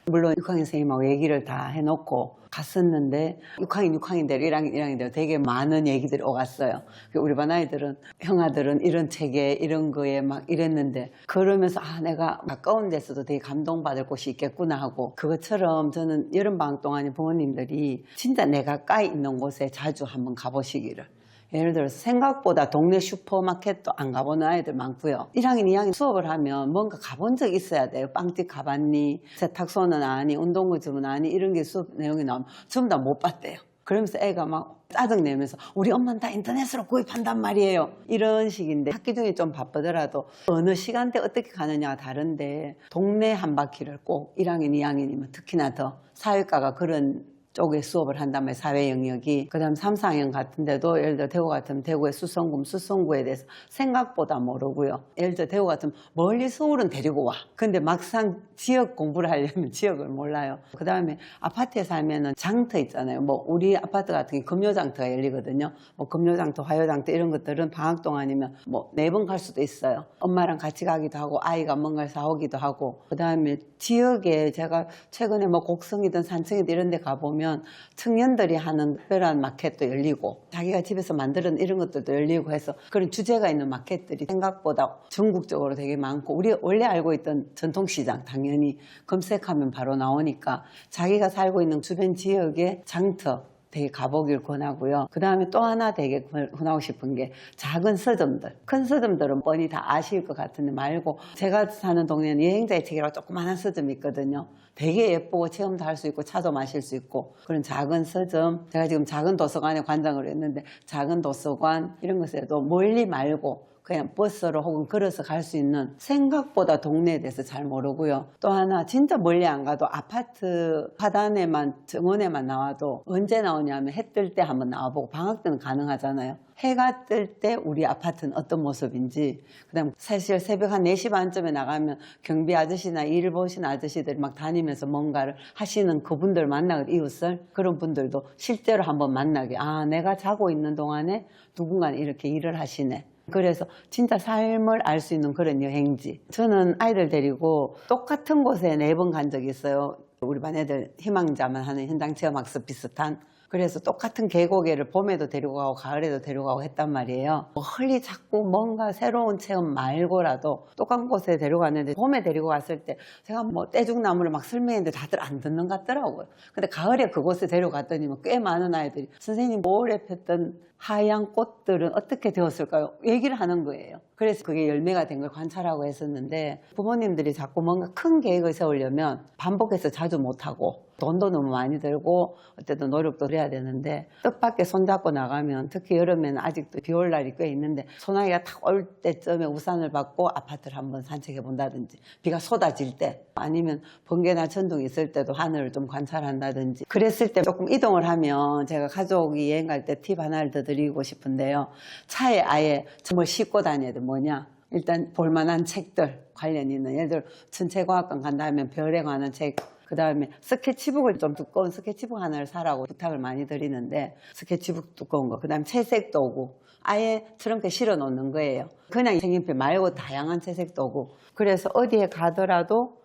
물론 6학년 선생님하고 얘기를 다 해놓고 갔었는데 6학년대로 1학년대로 되게 많은 얘기들이 오갔어요. 우리 반 아이들은 형아들은 이런 책에 이런 거에 막 이랬는데 그러면서 내가 가까운 데서도 되게 감동받을 곳이 있겠구나 하고 그것처럼 저는 여름방학 동안에 부모님들이 진짜 내 가까이 있는 곳에 자주 한번 가보시기를 예를 들어서 생각보다 동네 슈퍼마켓도 안 가보는 아이들 많고요. 1학년, 2학년 수업을 하면 뭔가 가본 적 있어야 돼요. 빵집 가봤니? 세탁소는 아니? 운동구집은 아니? 이런 게 수업 내용이 나오면 전부 다 못 봤대요. 그러면서 애가 막 짜증내면서 우리 엄마는 다 인터넷으로 구입한단 말이에요. 이런 식인데 학기 중에 좀 바쁘더라도 어느 시간대 어떻게 가느냐가 다른데 동네 한 바퀴를 꼭 1학년, 2학년이면 특히나 더 사회과가 그런 쪽에 수업을 한단 말이에요. 사회 영역이. 그 다음 3, 4학년 같은데도 예를 들어 대구 같으면 대구의 수성구에 대해서 생각보다 모르고요. 예를 들어 대구 같으면 멀리 서울은 데리고 와. 근데 막상 지역 공부를 하려면 지역을 몰라요. 그 다음에 아파트에 살면은 장터 있잖아요. 뭐 우리 아파트 같은 게 금요장터가 열리거든요. 뭐 금요장터, 화요장터 이런 것들은 방학 동안이면 뭐 4번 갈 수도 있어요. 엄마랑 같이 가기도 하고 아이가 뭔가를 사오기도 하고 그 다음에 지역에 제가 최근에 뭐 곡성이든 산청이든 이런 데 가보면 청년들이 하는 특별한 마켓도 열리고 자기가 집에서 만드는 이런 것들도 열리고 해서 그런 주제가 있는 마켓들이 생각보다 전국적으로 되게 많고 우리 원래 알고 있던 전통시장 당연히 검색하면 바로 나오니까 자기가 살고 있는 주변 지역의 장터 되게 가보길 권하고요. 그 다음에 또 하나 되게 권하고 싶은 게 작은 서점들. 큰 서점들은 뻔히 다 아실 것 같은데 말고 제가 사는 동네는 여행자의 책이라고 조그마한 서점이 있거든요. 되게 예쁘고 체험도 할 수 있고 차도 마실 수 있고 그런 작은 서점. 제가 지금 작은 도서관에 관장을 했는데 작은 도서관 이런 것에도 멀리 말고 그냥 버스로 혹은 걸어서 갈 수 있는 생각보다 동네에 대해서 잘 모르고요. 또 하나 진짜 멀리 안 가도 아파트 하단에만 정원에만 나와도 언제 나오냐면 해 뜰 때 한번 나와보고 방학 때는 가능하잖아요. 해가 뜰 때 우리 아파트는 어떤 모습인지 그다음 사실 새벽 한 4시 반쯤에 나가면 경비 아저씨나 일 보시는 아저씨들이 막 다니면서 뭔가를 하시는 그분들 만나거든요. 이웃을 그런 분들도 실제로 한번 만나게 내가 자고 있는 동안에 누군가는 이렇게 일을 하시네. 그래서 진짜 삶을 알 수 있는 그런 여행지. 저는 아이들 데리고 똑같은 곳에 4번 간 적이 있어요. 우리 반 애들 희망자만 하는 현장체험학습 비슷한. 그래서 똑같은 계곡에를 봄에도 데리고 가고 가을에도 데리고 가고 했단 말이에요. 멀리 자꾸 뭔가 새로운 체험 말고라도 똑같은 곳에 데려갔는데 봄에 데리고 갔을 때 제가 뭐 떼죽나무를 막 설명했는데 다들 안 듣는 것 같더라고요. 근데 가을에 그곳에 데려갔더니 꽤 많은 아이들이 선생님 올해 폈던 하얀 꽃들은 어떻게 되었을까요? 얘기를 하는 거예요. 그래서 그게 열매가 된 걸 관찰하고 했었는데 부모님들이 자꾸 뭔가 큰 계획을 세우려면 반복해서 자주 못하고 돈도 너무 많이 들고 어쨌든 노력도 해야 되는데 뜻밖의 손잡고 나가면 특히 여름에는 아직도 비 올 날이 꽤 있는데 소나기가 탁 올 때쯤에 우산을 받고 아파트를 한번 산책해 본다든지 비가 쏟아질 때 아니면 번개나 천둥이 있을 때도 하늘을 좀 관찰한다든지 그랬을 때 조금 이동을 하면 제가 가족이 여행 갈 때 팁 하나를 더 드리고 싶은데요. 차에 아예 뭘 싣고 다녀야 돼. 뭐냐? 일단 볼만한 책들 관련 있는 예를 들어 천체과학관 간다 하면 별에 관한 책 그 다음에 스케치북을 좀 두꺼운 스케치북 하나를 사라고 부탁을 많이 드리는데 스케치북 두꺼운 거, 그 다음에 채색 도구 아예 트렁크에 실어 놓는 거예요. 그냥 색연필 말고 다양한 채색 도구. 그래서 어디에 가더라도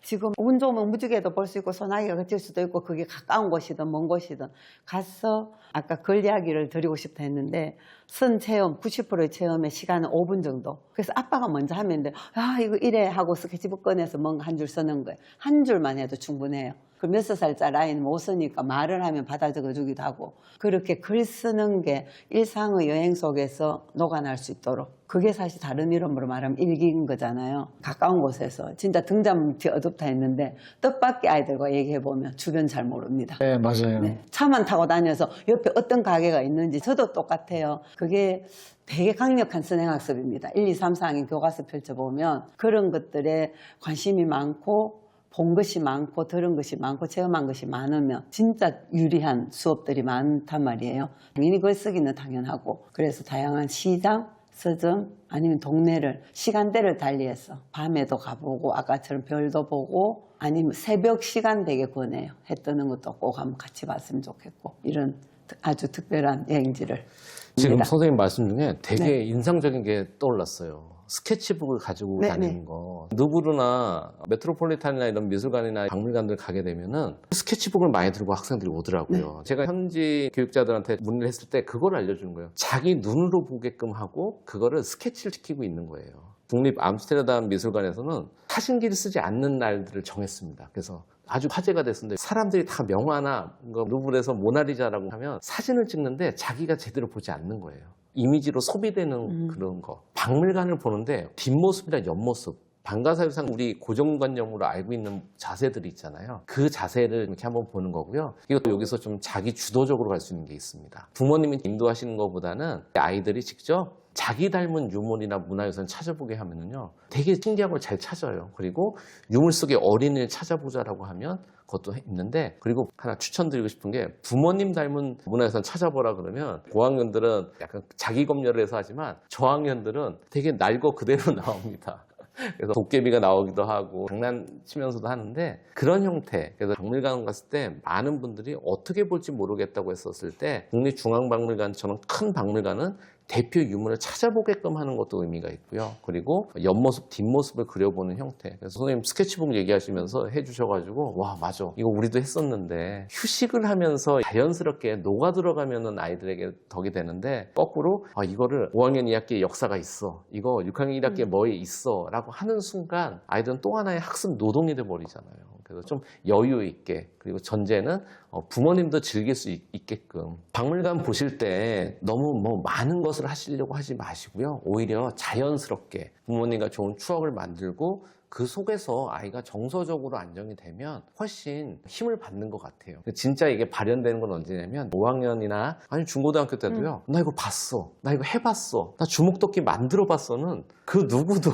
지금 운 좋으면 무지개도 볼 수 있고 소나기가 그칠 수도 있고 그게 가까운 곳이든 먼 곳이든 가서 아까 글 이야기를 드리고 싶다 했는데 선 체험 90%의 체험의 시간은 5분 정도. 그래서 아빠가 먼저 하면 돼. 이거 이래 하고 스케치북 꺼내서 뭔가 한 줄 쓰는 거예요. 한 줄만 해도 충분해요. 그 몇 살짜리 아이는 못 쓰니까 말을 하면 받아 적어주기도 하고 그렇게 글 쓰는 게 일상의 여행 속에서 녹아날 수 있도록 그게 사실 다른 이름으로 말하면 일기인 거잖아요. 가까운 곳에서 진짜 등잔빛이 어둡다 했는데 뜻밖의 아이들과 얘기해보면 주변 잘 모릅니다. 네, 맞아요. 네, 차만 타고 다녀서 옆에 어떤 가게가 있는지 저도 똑같아요. 그게 되게 강력한 선행학습입니다. 1, 2, 3, 4학년 교과서 펼쳐보면 그런 것들에 관심이 많고 본 것이 많고 들은 것이 많고 체험한 것이 많으면 진짜 유리한 수업들이 많단 말이에요. 당연히 글쓰기는 당연하고 그래서 다양한 시장, 서점 아니면 동네를 시간대를 달리해서 밤에도 가보고 아까처럼 별도 보고 아니면 새벽 시간 되게 권해요. 해 뜨는 것도 꼭 한번 같이 봤으면 좋겠고 이런 아주 특별한 여행지를 지금 입니다. 선생님 말씀 중에 되게 네. 인상적인 게 떠올랐어요. 스케치북을 가지고 네, 다니는 네. 거. 누브르나 메트로폴리탄이나 이런 미술관이나 박물관들 가게 되면은 스케치북을 많이 들고 학생들이 오더라고요. 제가 현지 교육자들한테 문의를 했을 때 그걸 알려주는 거예요. 자기 눈으로 보게끔 하고 그거를 스케치를 시키고 있는 거예요. 국립 암스테르담 미술관에서는 사진기를 쓰지 않는 날들을 정했습니다. 그래서 아주 화제가 됐었는데 사람들이 다 명화나 루브르에서 모나리자라고 하면 사진을 찍는데 자기가 제대로 보지 않는 거예요. 이미지로 소비되는 그런 거. 박물관을 보는데 뒷모습이나 옆모습. 방가사유상 우리 고정관념으로 알고 있는 자세들이 있잖아요. 그 자세를 이렇게 한번 보는 거고요. 이것도 여기서 좀 자기 주도적으로 갈 수 있는 게 있습니다. 부모님이 인도하시는 것보다는 아이들이 직접 자기 닮은 유물이나 문화유산 찾아보게 하면은요, 되게 신기한 걸 잘 찾아요. 그리고 유물 속의 어린이를 찾아보자라고 하면 그것도 있는데, 그리고 하나 추천드리고 싶은 게 부모님 닮은 문화유산 찾아보라 그러면 고학년들은 약간 자기 검열을 해서 하지만 저학년들은 되게 날 거 그대로 나옵니다. 그래서 도깨비가 나오기도 하고 장난치면서도 하는데 그런 형태. 그래서 박물관 갔을 때 많은 분들이 어떻게 볼지 모르겠다고 했었을 때 국립중앙박물관처럼 큰 박물관은 대표 유물을 찾아보게끔 하는 것도 의미가 있고요. 그리고 옆모습, 뒷모습을 그려보는 형태. 그래서 선생님 스케치북 얘기하시면서 해주셔가지고 와 맞아. 이거 우리도 했었는데 휴식을 하면서 자연스럽게 녹아들어가면은 아이들에게 덕이 되는데 거꾸로 이거를 5학년 2학기에 역사가 있어. 이거 6학년 1학기에 뭐에 있어. 라고 하는 순간 아이들은 또 하나의 학습 노동이 돼버리잖아요. 그래서 좀 여유 있게 그리고 전제는 부모님도 즐길 수 있게끔 박물관 보실 때 너무 많은 것을 하시려고 하지 마시고요. 오히려 자연스럽게 부모님과 좋은 추억을 만들고 그 속에서 아이가 정서적으로 안정이 되면 훨씬 힘을 받는 것 같아요. 진짜 이게 발현되는 건 언제냐면 5학년이나 아니 중고등학교 때도요. 나 이거 봤어. 나 이거 해봤어. 나 주먹도끼 만들어봤어는 그 누구도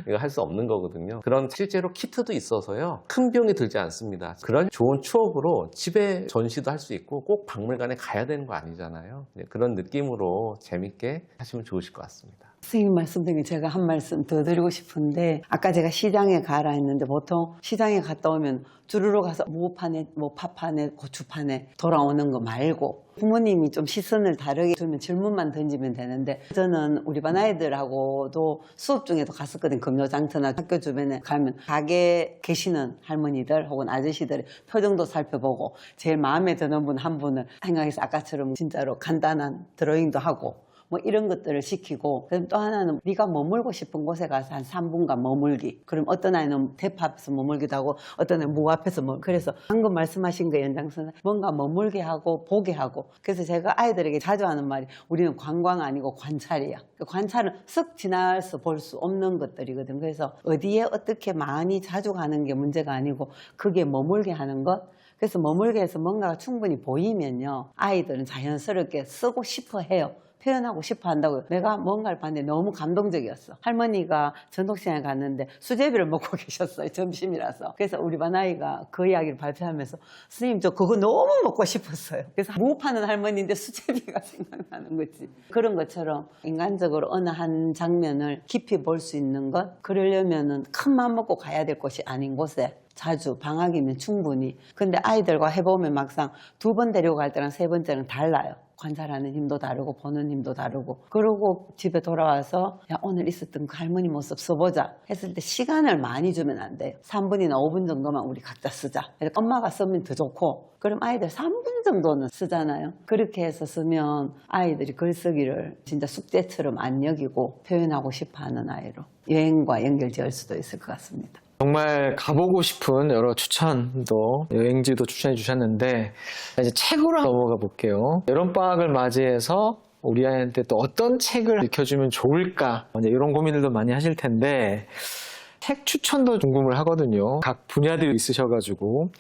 이거 할 수 없는 거거든요. 그런 실제로 키트도 있어서요. 큰 비용이 들지 않습니다. 그런 좋은 추억으로 집에 전시도 할 수 있고 꼭 박물관에 가야 되는 거 아니잖아요. 그런 느낌으로 재밌게 하시면 좋으실 것 같습니다. 선생님 말씀 중에 제가 한 말씀 더 드리고 싶은데 아까 제가 시장에 가라 했는데 보통 시장에 갔다 오면 주르러 가서 무판에 파판에 고추판에 돌아오는 거 말고 부모님이 좀 시선을 다르게 두면 질문만 던지면 되는데 저는 우리 반 아이들하고도 수업 중에도 갔었거든요. 금요장터나 학교 주변에 가면 가게 계시는 할머니들 혹은 아저씨들의 표정도 살펴보고 제일 마음에 드는 분 한 분을 생각해서 아까처럼 진짜로 간단한 드로잉도 하고 이런 것들을 시키고 그럼 또 하나는 네가 머물고 싶은 곳에 가서 한 3분간 머물기. 그럼 어떤 아이는 대파 앞에서 머물기도 하고 어떤 애는 무 앞에서 그래서 방금 말씀하신 거 연장선은 뭔가 머물게 하고 보게 하고 그래서 제가 아이들에게 자주 하는 말이 우리는 관광 아니고 관찰이야. 관찰은 쓱 지나서 볼 수 없는 것들이거든. 그래서 어디에 어떻게 많이 자주 가는 게 문제가 아니고 그게 머물게 하는 것. 그래서 머물게 해서 뭔가가 충분히 보이면요. 아이들은 자연스럽게 쓰고 싶어 해요. 표현하고 싶어 한다고. 내가 뭔가를 봤는데 너무 감동적이었어. 할머니가 전통시장에 갔는데 수제비를 먹고 계셨어요. 점심이라서. 그래서 우리 반 아이가 그 이야기를 발표하면서 선생님 저 그거 너무 먹고 싶었어요. 그래서 무 파는 할머니인데 수제비가 생각나는 거지. 그런 것처럼 인간적으로 어느 한 장면을 깊이 볼 수 있는 것, 그러려면은 큰 마음 먹고 가야 될 곳이 아닌 곳에 자주 방학이면 충분히. 근데 아이들과 해보면 막상 2번 데려갈 때랑 3번째는 달라요. 관찰하는 힘도 다르고 보는 힘도 다르고. 그러고 집에 돌아와서 야 오늘 있었던 그 할머니 모습 써보자 했을 때 시간을 많이 주면 안 돼요. 3분이나 5분 정도만 우리 각자 쓰자. 그래서 엄마가 쓰면 더 좋고, 그럼 아이들 3분 정도는 쓰잖아요. 그렇게 해서 쓰면 아이들이 글쓰기를 진짜 숙제처럼 안 여기고 표현하고 싶어하는 아이로 여행과 연결지을 수도 있을 것 같습니다. 정말 가보고 싶은 여러 추천도, 여행지도 추천해 주셨는데, 이제 책으로 넘어가 볼게요. 여름방학을 맞이해서 우리 아이한테 또 어떤 책을 읽혀주면 좋을까, 이제 이런 고민들도 많이 하실 텐데, 책 추천도 궁금을 하거든요. 각 분야들이 있으셔가지고.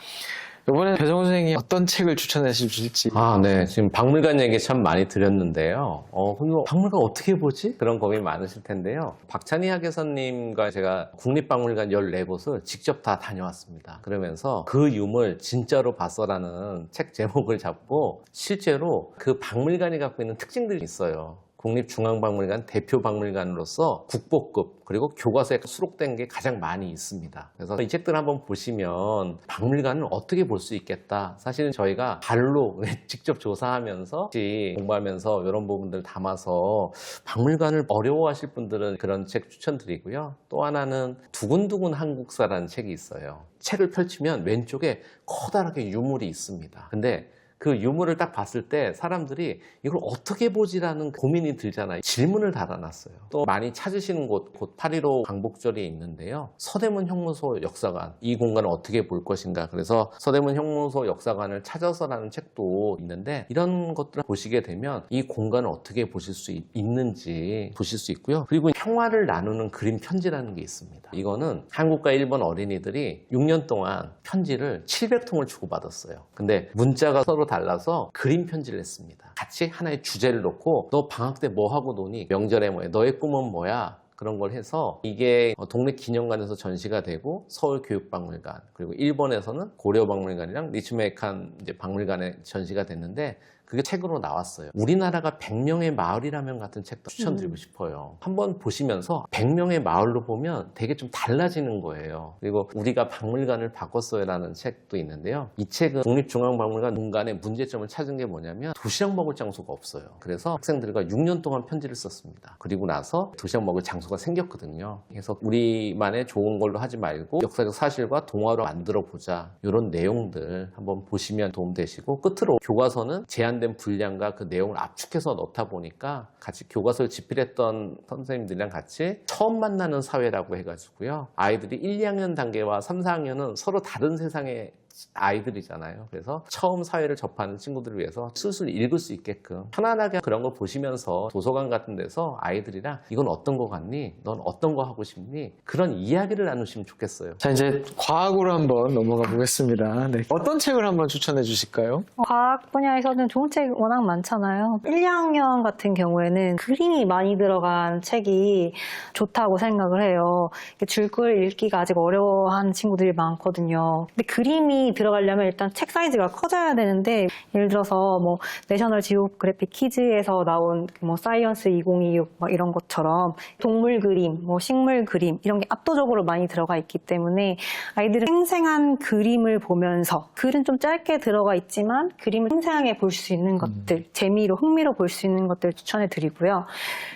이번에 배정훈 선생님이 어떤 책을 추천해 주실지. 네. 지금 박물관 얘기 참 많이 드렸는데요. 그럼 박물관 어떻게 보지? 그런 고민 많으실 텐데요. 박찬희 학예선님과 제가 국립박물관 14곳을 직접 다 다녀왔습니다. 그러면서 그 유물 진짜로 봤어라는 책 제목을 잡고 실제로 그 박물관이 갖고 있는 특징들이 있어요. 국립중앙박물관 대표 박물관으로서 국보급 그리고 교과서에 수록된 게 가장 많이 있습니다. 그래서 이 책들 한번 보시면 박물관을 어떻게 볼 수 있겠다. 사실은 저희가 발로 직접 조사하면서 공부하면서 이런 부분들 담아서 박물관을 어려워하실 분들은 그런 책 추천드리고요. 또 하나는 두근두근 한국사라는 책이 있어요. 책을 펼치면 왼쪽에 커다랗게 유물이 있습니다. 근데 그 유물을 딱 봤을 때 사람들이 이걸 어떻게 보지라는 고민이 들잖아요. 질문을 달아놨어요. 또 많이 찾으시는 곳, 곧 8.15 광복절이 있는데요. 서대문 형무소 역사관, 이 공간을 어떻게 볼 것인가. 그래서 서대문 형무소 역사관을 찾아서라는 책도 있는데 이런 것들을 보시게 되면 이 공간을 어떻게 보실 수 있는지 보실 수 있고요. 그리고 평화를 나누는 그림 편지라는 게 있습니다. 이거는 한국과 일본 어린이들이 6년 동안 편지를 700통을 주고받았어요. 근데 문자가 서로 달라서 그림 편지를 했습니다. 같이 하나의 주제를 놓고 너 방학 때 뭐 하고 노니? 명절에 뭐야? 너의 꿈은 뭐야? 그런 걸 해서 이게 독립기념관에서 전시가 되고 서울교육박물관 그리고 일본에서는 고려박물관이랑 니츠메이칸 이제 박물관에 전시가 됐는데 그게 책으로 나왔어요. 우리나라가 100명의 마을이라면 같은 책도 추천드리고 싶어요. 한번 보시면서 100명의 마을로 보면 되게 좀 달라지는 거예요. 그리고 우리가 박물관을 바꿨어요라는 책도 있는데요. 이 책은 국립중앙박물관 공간의 문제점을 찾은 게 뭐냐면 도시락 먹을 장소가 없어요. 그래서 학생들과 6년 동안 편지를 썼습니다. 그리고 나서 도시락 먹을 장소가 생겼거든요. 그래서 우리만의 좋은 걸로 하지 말고 역사적 사실과 동화로 만들어 보자. 이런 내용들 한번 보시면 도움되시고, 끝으로 교과서는 제한된 분량과 그 내용을 압축해서 넣다 보니까 같이 교과서를 집필했던 선생님들이랑 같이 처음 만나는 사회라고 해가지고요. 아이들이 1, 2학년 단계와 3, 4학년은 서로 다른 세상의 아이들이잖아요. 그래서 처음 사회를 접하는 친구들을 위해서 슬슬 읽을 수 있게끔 편안하게 그런 거 보시면서 도서관 같은 데서 아이들이랑 이건 어떤 거 같니? 넌 어떤 거 하고 싶니? 그런 이야기를 나누시면 좋겠어요. 자, 이제 과학으로 한번 넘어가 보겠습니다. 네. 어떤 책을 한번 추천해 주실까요? 과학 분야에서는 좋은 책 워낙 많잖아요. 1, 2학년 같은 경우에는 그림이 많이 들어간 책이 좋다고 생각을 해요. 줄글 읽기가 아직 어려워하는 친구들이 많거든요. 근데 그림이 들어가려면 일단 책 사이즈가 커져야 되는데, 예를 들어서 뭐 내셔널 지오그래픽 키즈에서 나온 뭐 사이언스 2026 이런 것처럼 동물 그림, 뭐 식물 그림 이런 게 압도적으로 많이 들어가 있기 때문에 아이들은 생생한 그림을 보면서, 글은 좀 짧게 들어가 있지만 그림을 생생하게 볼 수 있는 것들, 재미로 흥미로 볼 수 있는 것들 추천해 드리고요.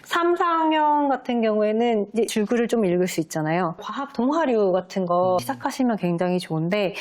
3, 4학년 같은 경우에는 이제 줄글을 좀 읽을 수 있잖아요. 과학 동화류 같은 거 시작하시면 굉장히 좋은데,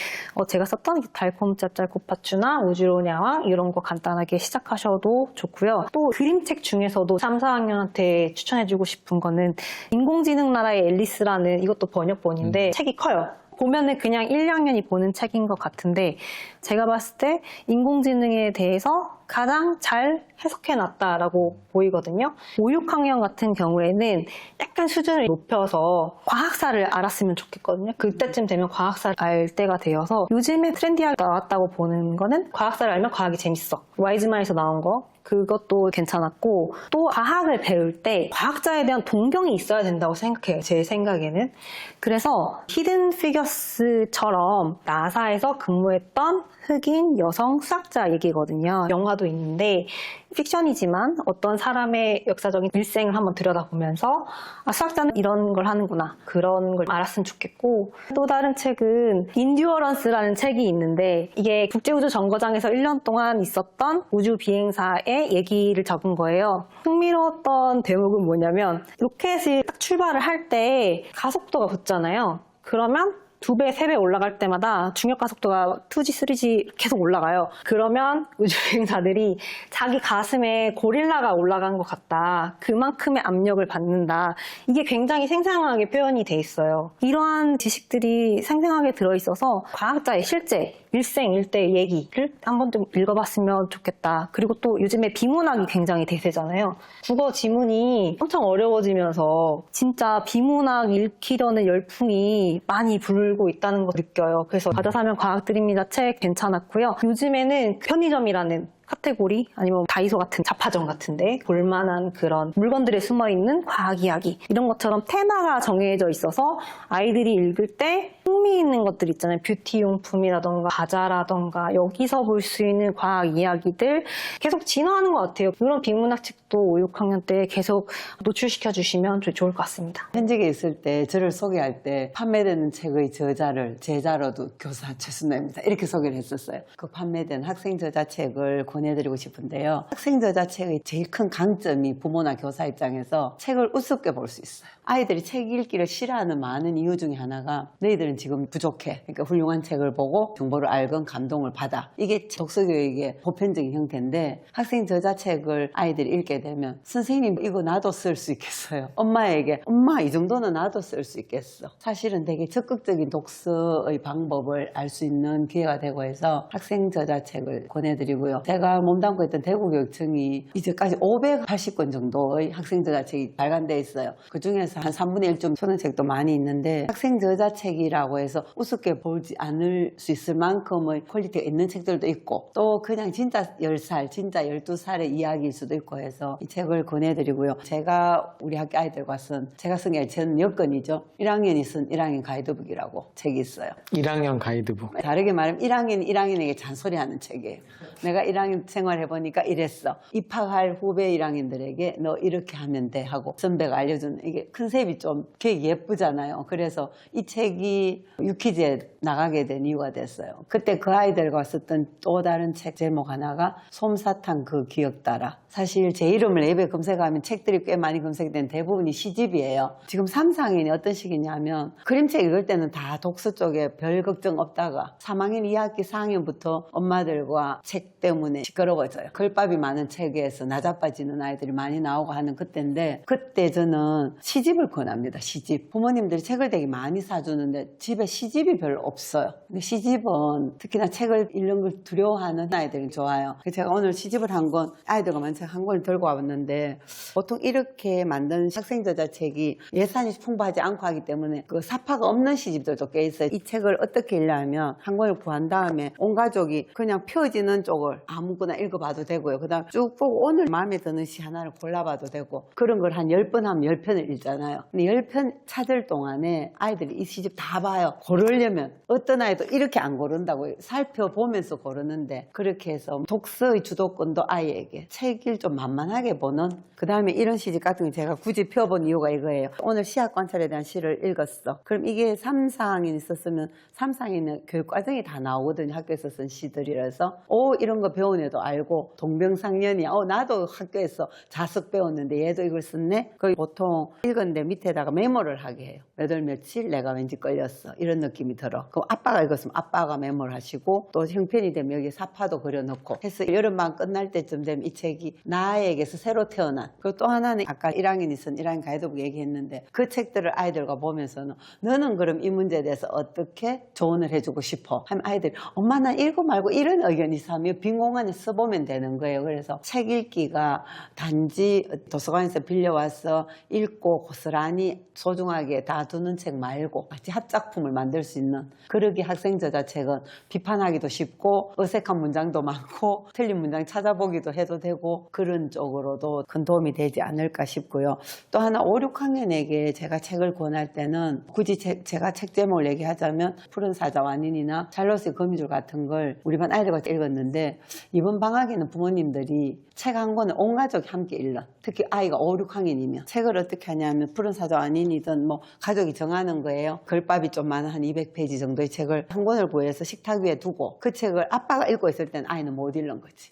제가 썼던 달콤 짭짤 코파추나 우주로냐왕 이런 거 간단하게 시작하셔도 좋고요. 또 그림책 중에서도 3, 4학년한테 추천해주고 싶은 거는 인공지능 나라의 앨리스라는, 이것도 번역본인데 책이 커요. 보면은 그냥 1, 2학년이 보는 책인 것 같은데, 제가 봤을 때 인공지능에 대해서 가장 잘 해석해놨다라고 보이거든요. 5, 6학년 같은 경우에는 약간 수준을 높여서 과학사를 알았으면 좋겠거든요. 그때쯤 되면 과학사를 알 때가 되어서, 요즘에 트렌디하게 나왔다고 보는 거는 과학사를 알면 과학이 재밌어. 와이즈만에서 나온 거 그것도 괜찮았고, 또 과학을 배울 때 과학자에 대한 동경이 있어야 된다고 생각해요. 제 생각에는. 그래서 히든 피겨스처럼 나사에서 근무했던 흑인 여성 수학자 얘기거든요. 영화도 있는데 픽션이지만 어떤 사람의 역사적인 일생을 한번 들여다보면서 수학자는 이런 걸 하는구나, 그런 걸 알았으면 좋겠고, 또 다른 책은 인듀어런스라는 책이 있는데 이게 국제우주정거장에서 1년 동안 있었던 우주 비행사의 얘기를 적은 거예요. 흥미로웠던 대목은 뭐냐면 로켓이 딱 출발을 할 때 가속도가 붙잖아요. 그러면 2배, 3배 올라갈 때마다 중력 가속도가 2G, 3G 계속 올라가요. 그러면 우주비행사들이 자기 가슴에 고릴라가 올라간 것 같다, 그만큼의 압력을 받는다, 이게 굉장히 생생하게 표현이 돼 있어요. 이러한 지식들이 생생하게 들어있어서 과학자의 실제 일생일대 얘기를 한 번 좀 읽어봤으면 좋겠다. 그리고 또 요즘에 비문학이 굉장히 대세잖아요. 국어 지문이 엄청 어려워지면서 진짜 비문학 읽히려는 열풍이 많이 불고 있다는 거 느껴요. 그래서 과자사면 과학드립니다 책 괜찮았고요. 요즘에는 편의점이라는 카테고리, 아니면 다이소 같은 잡화점 같은데 볼만한 그런 물건들에 숨어있는 과학 이야기, 이런 것처럼 테마가 정해져 있어서 아이들이 읽을 때 흥미 있는 것들 있잖아요. 뷰티 용품이라던가 과자라던가 여기서 볼 수 있는 과학 이야기들 계속 진화하는 것 같아요. 이런 비문학 책도 5, 6학년 때 계속 노출시켜 주시면 좋을 것 같습니다. 현직에 있을 때 저를 소개할 때 판매되는 책의 저자를 제자로도 교사 최순호입니다, 이렇게 소개를 했었어요. 그 판매된 학생 저자책을 권해드리고 싶은데요. 학생 저자책의 제일 큰 강점이 부모나 교사 입장에서 책을 우습게 볼 수 있어요. 아이들이 책 읽기를 싫어하는 많은 이유 중에 하나가 너희들은 지금 부족해, 그러니까 훌륭한 책을 보고 정보를 알건 감동을 받아, 이게 독서교육의 보편적인 형태인데, 학생 저자책을 아이들이 읽게 되면 선생님 이거 나도 쓸 수 있겠어요, 엄마에게 엄마 이 정도는 나도 쓸 수 있겠어, 사실은 되게 적극적인 독서의 방법을 알 수 있는 기회가 되고 해서 학생 저자책을 권해드리고요. 제가 몸담고 있던 대구교육청이 이제까지 580권 정도의 학생 저자책이 발간되어 있어요. 그 중에서 한 3분의 1 좀 소는 책도 많이 있는데, 학생 저자책이라고 해서 우습게 보지 않을 수 있을 만큼의 퀄리티가 있는 책들도 있고, 또 그냥 진짜 10살, 진짜 12살의 이야기일 수도 있고 해서 이 책을 권해드리고요. 제가 우리 학교 아이들과 제가 쓴 게 저는 여건이죠. 1학년이 쓴 1학년 가이드북이라고 책이 있어요. 1학년 가이드북. 다르게 말하면 1학년이 1학년에게 잔소리하는 책이에요. 내가 1학년 생활해보니까 이랬어. 입학할 후배 1학년들에게 너 이렇게 하면 돼 하고 선배가 알려주는, 이게 컨셉이 좀 되게 예쁘잖아요. 그래서 이 책이 유퀴즈에 나가게 된 이유가 됐어요. 그때 그 아이들과 썼던 또 다른 책 제목 하나가 솜사탕 그 기억 따라. 사실 제 이름을 앱에 검색하면 책들이 꽤 많이 검색된 대부분이 시집이에요. 지금 3, 4학년이 어떤 시기냐면 그림책 읽을 때는 다 독서 쪽에 별 걱정 없다가 3학년 2학기 4학년부터 엄마들과 책 때문에 시끄러워져요. 글밥이 많은 책에서 나자빠지는 아이들이 많이 나오고 하는 그때인데, 그때 저는 시집을 권합니다. 시집. 부모님들이 책을 되게 많이 사주는데 집에 시집이 별로 없어요. 근데 시집은 특히나 책을 읽는 걸 두려워하는 아이들이 좋아요. 그래서 제가 오늘 시집을 한 권, 아이들과 만든 책 한 권을 들고 와봤는데, 보통 이렇게 만든 학생 저자책이 예산이 풍부하지 않고 하기 때문에 그 사파가 없는 시집들도 꽤 있어요. 이 책을 어떻게 읽냐면 한 권을 구한 다음에 온 가족이 그냥 펴지는 쪽을 아무거나 읽어봐도 되고요. 그 다음 쭉 보고 오늘 마음에 드는 시 하나를 골라봐도 되고, 그런 걸 한 10번 하면 10편을 읽잖아요. 근데 10편 찾을 동안에 아이들이 이 시집 다 봐요. 고르려면. 어떤 아이도 이렇게 안 고른다고 살펴보면서 고르는데, 그렇게 해서 독서의 주도권도 아이에게, 책을 좀 만만하게 보는, 그 다음에 이런 시집 같은 거 제가 굳이 펴본 이유가 이거예요. 오늘 시학 관찰에 대한 시를 읽었어. 그럼 이게 3, 4학년이 썼으면 3, 4학년은 교육과정이 다 나오거든요. 학교에서 쓴 시들이라서 이런 거 배운 애도 알고 동병상련이야. 나도 학교에서 자습 배웠는데 얘도 이걸 썼네. 거의 보통 읽었는데 밑에다가 메모를 하게 해요. 몇 월 며칠 내가 왠지 끌렸어, 이런 느낌이 들어. 그럼 아빠가 읽었으면 아빠가 메모를 하시고, 또 형편이 되면 여기 사파도 그려놓고 해서 여름방 끝날 때쯤 되면 이 책이 나에게서 새로 태어난, 그리고 또 하나는 아까 1학년이 쓴 1학년 가이드북 얘기했는데, 그 책들을 아이들과 보면서는 너는 그럼 이 문제에 대해서 어떻게 조언을 해주고 싶어 하면 아이들이 엄마 나 읽고 말고 이런 의견이 있으면 빈 공간에 써보면 되는 거예요. 그래서 책 읽기가 단지 도서관에서 빌려와서 읽고 고스란히 소중하게 다 두는 책 말고 같이 합작품을 만들 수 있는 그러기 학생 저자책은 비판하기도 쉽고 어색한 문장도 많고 틀린 문장 찾아보기도 해도 되고 그런 쪽으로도 큰 도움이 되지 않을까 싶고요. 또 하나 5, 6학년에게 제가 책을 권할 때는 굳이 제가 책 제목을 얘기하자면 푸른 사자 완인이나 샬롯의 거미줄 같은 걸 우리 반 아이들과 읽었는데 이번 방학에는 부모님들이 책 한 권을 온 가족이 함께 읽는 특히 아이가 5, 6학년이면 책을 어떻게 하냐면 푸른 사자 완인이든 뭐 가족이 정하는 거예요. 글밥이 좀 많은 한 200페이지 정도의 책을 한 권을 구해서 식탁 위에 두고 그 책을 아빠가 읽고 있을 때는 아이는 못 읽는 거지.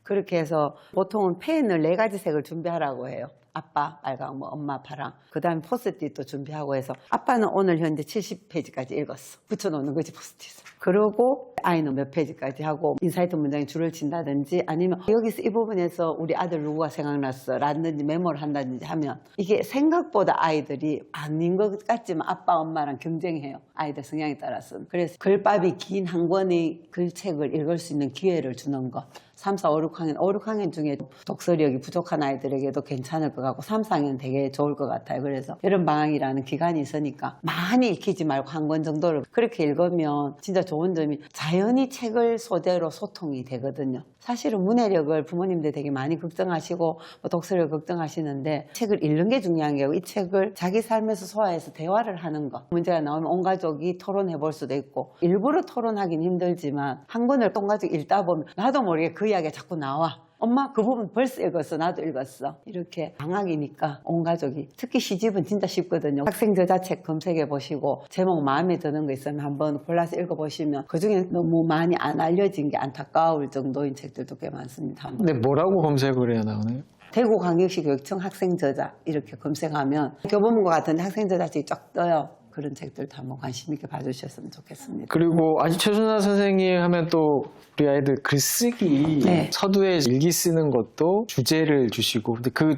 그렇게 해서 보통은 펜을 4가지 색을 준비하라고 해요. 아빠 빨강, 뭐 엄마 파랑, 그 다음에 포스트잇도 준비하고 해서 아빠는 오늘 현재 70페이지까지 읽었어. 붙여놓는 거지 포스트잇을. 그러고 아이는 몇 페이지까지 하고 인사이트 문장에 줄을 친다든지 아니면 여기서 이 부분에서 우리 아들 누구가 생각났어 라든지 메모를 한다든지 하면 이게 생각보다 아이들이 아닌 것 같지만 아빠 엄마랑 경쟁해요. 아이들 성향에 따라서는. 그래서 글밥이 긴 한 권의 글책을 읽을 수 있는 기회를 주는 것. 3, 4, 5, 6학년, 5, 6학년 중에 독서력이 부족한 아이들에게도 괜찮을 것 같고 3, 4학년 되게 좋을 것 같아요. 그래서 여름방학이라는 기간이 있으니까 많이 읽히지 말고 한 권 정도를 그렇게 읽으면 진짜 좋은 점이 자연히 책을 소재로 소통이 되거든요. 사실은 문해력을 부모님들 되게 많이 걱정하시고 뭐 독서력을 걱정하시는데 책을 읽는 게 중요한 게 아니고 이 책을 자기 삶에서 소화해서 대화를 하는 것. 문제가 나오면 온 가족이 토론해 볼 수도 있고 일부러 토론하긴 힘들지만 한 권을 온 가족 읽다 보면 나도 모르게 그 이야기가 자꾸 나와. 엄마 그 부분 벌써 읽었어. 나도 읽었어. 이렇게 방학이니까 온 가족이 특히 시집은 진짜 쉽거든요. 학생 저자책 검색해 보시고 제목 마음에 드는 거 있으면 한번 골라서 읽어보시면 그중에 너무 많이 안 알려진 게 안타까울 정도인 책들도 꽤 많습니다. 근데 뭐라고 검색을 해야 나오나요? 대구광역시 교육청 학생 저자 이렇게 검색하면 교보문고 같은데 학생 저자책이 쫙 떠요. 그런 책들도 한번 관심 있게 봐주셨으면 좋겠습니다. 그리고 아직 최순아 선생님 하면 또 우리 아이들 글쓰기 네. 서두에 일기 쓰는 것도 주제를 주시고 근데 그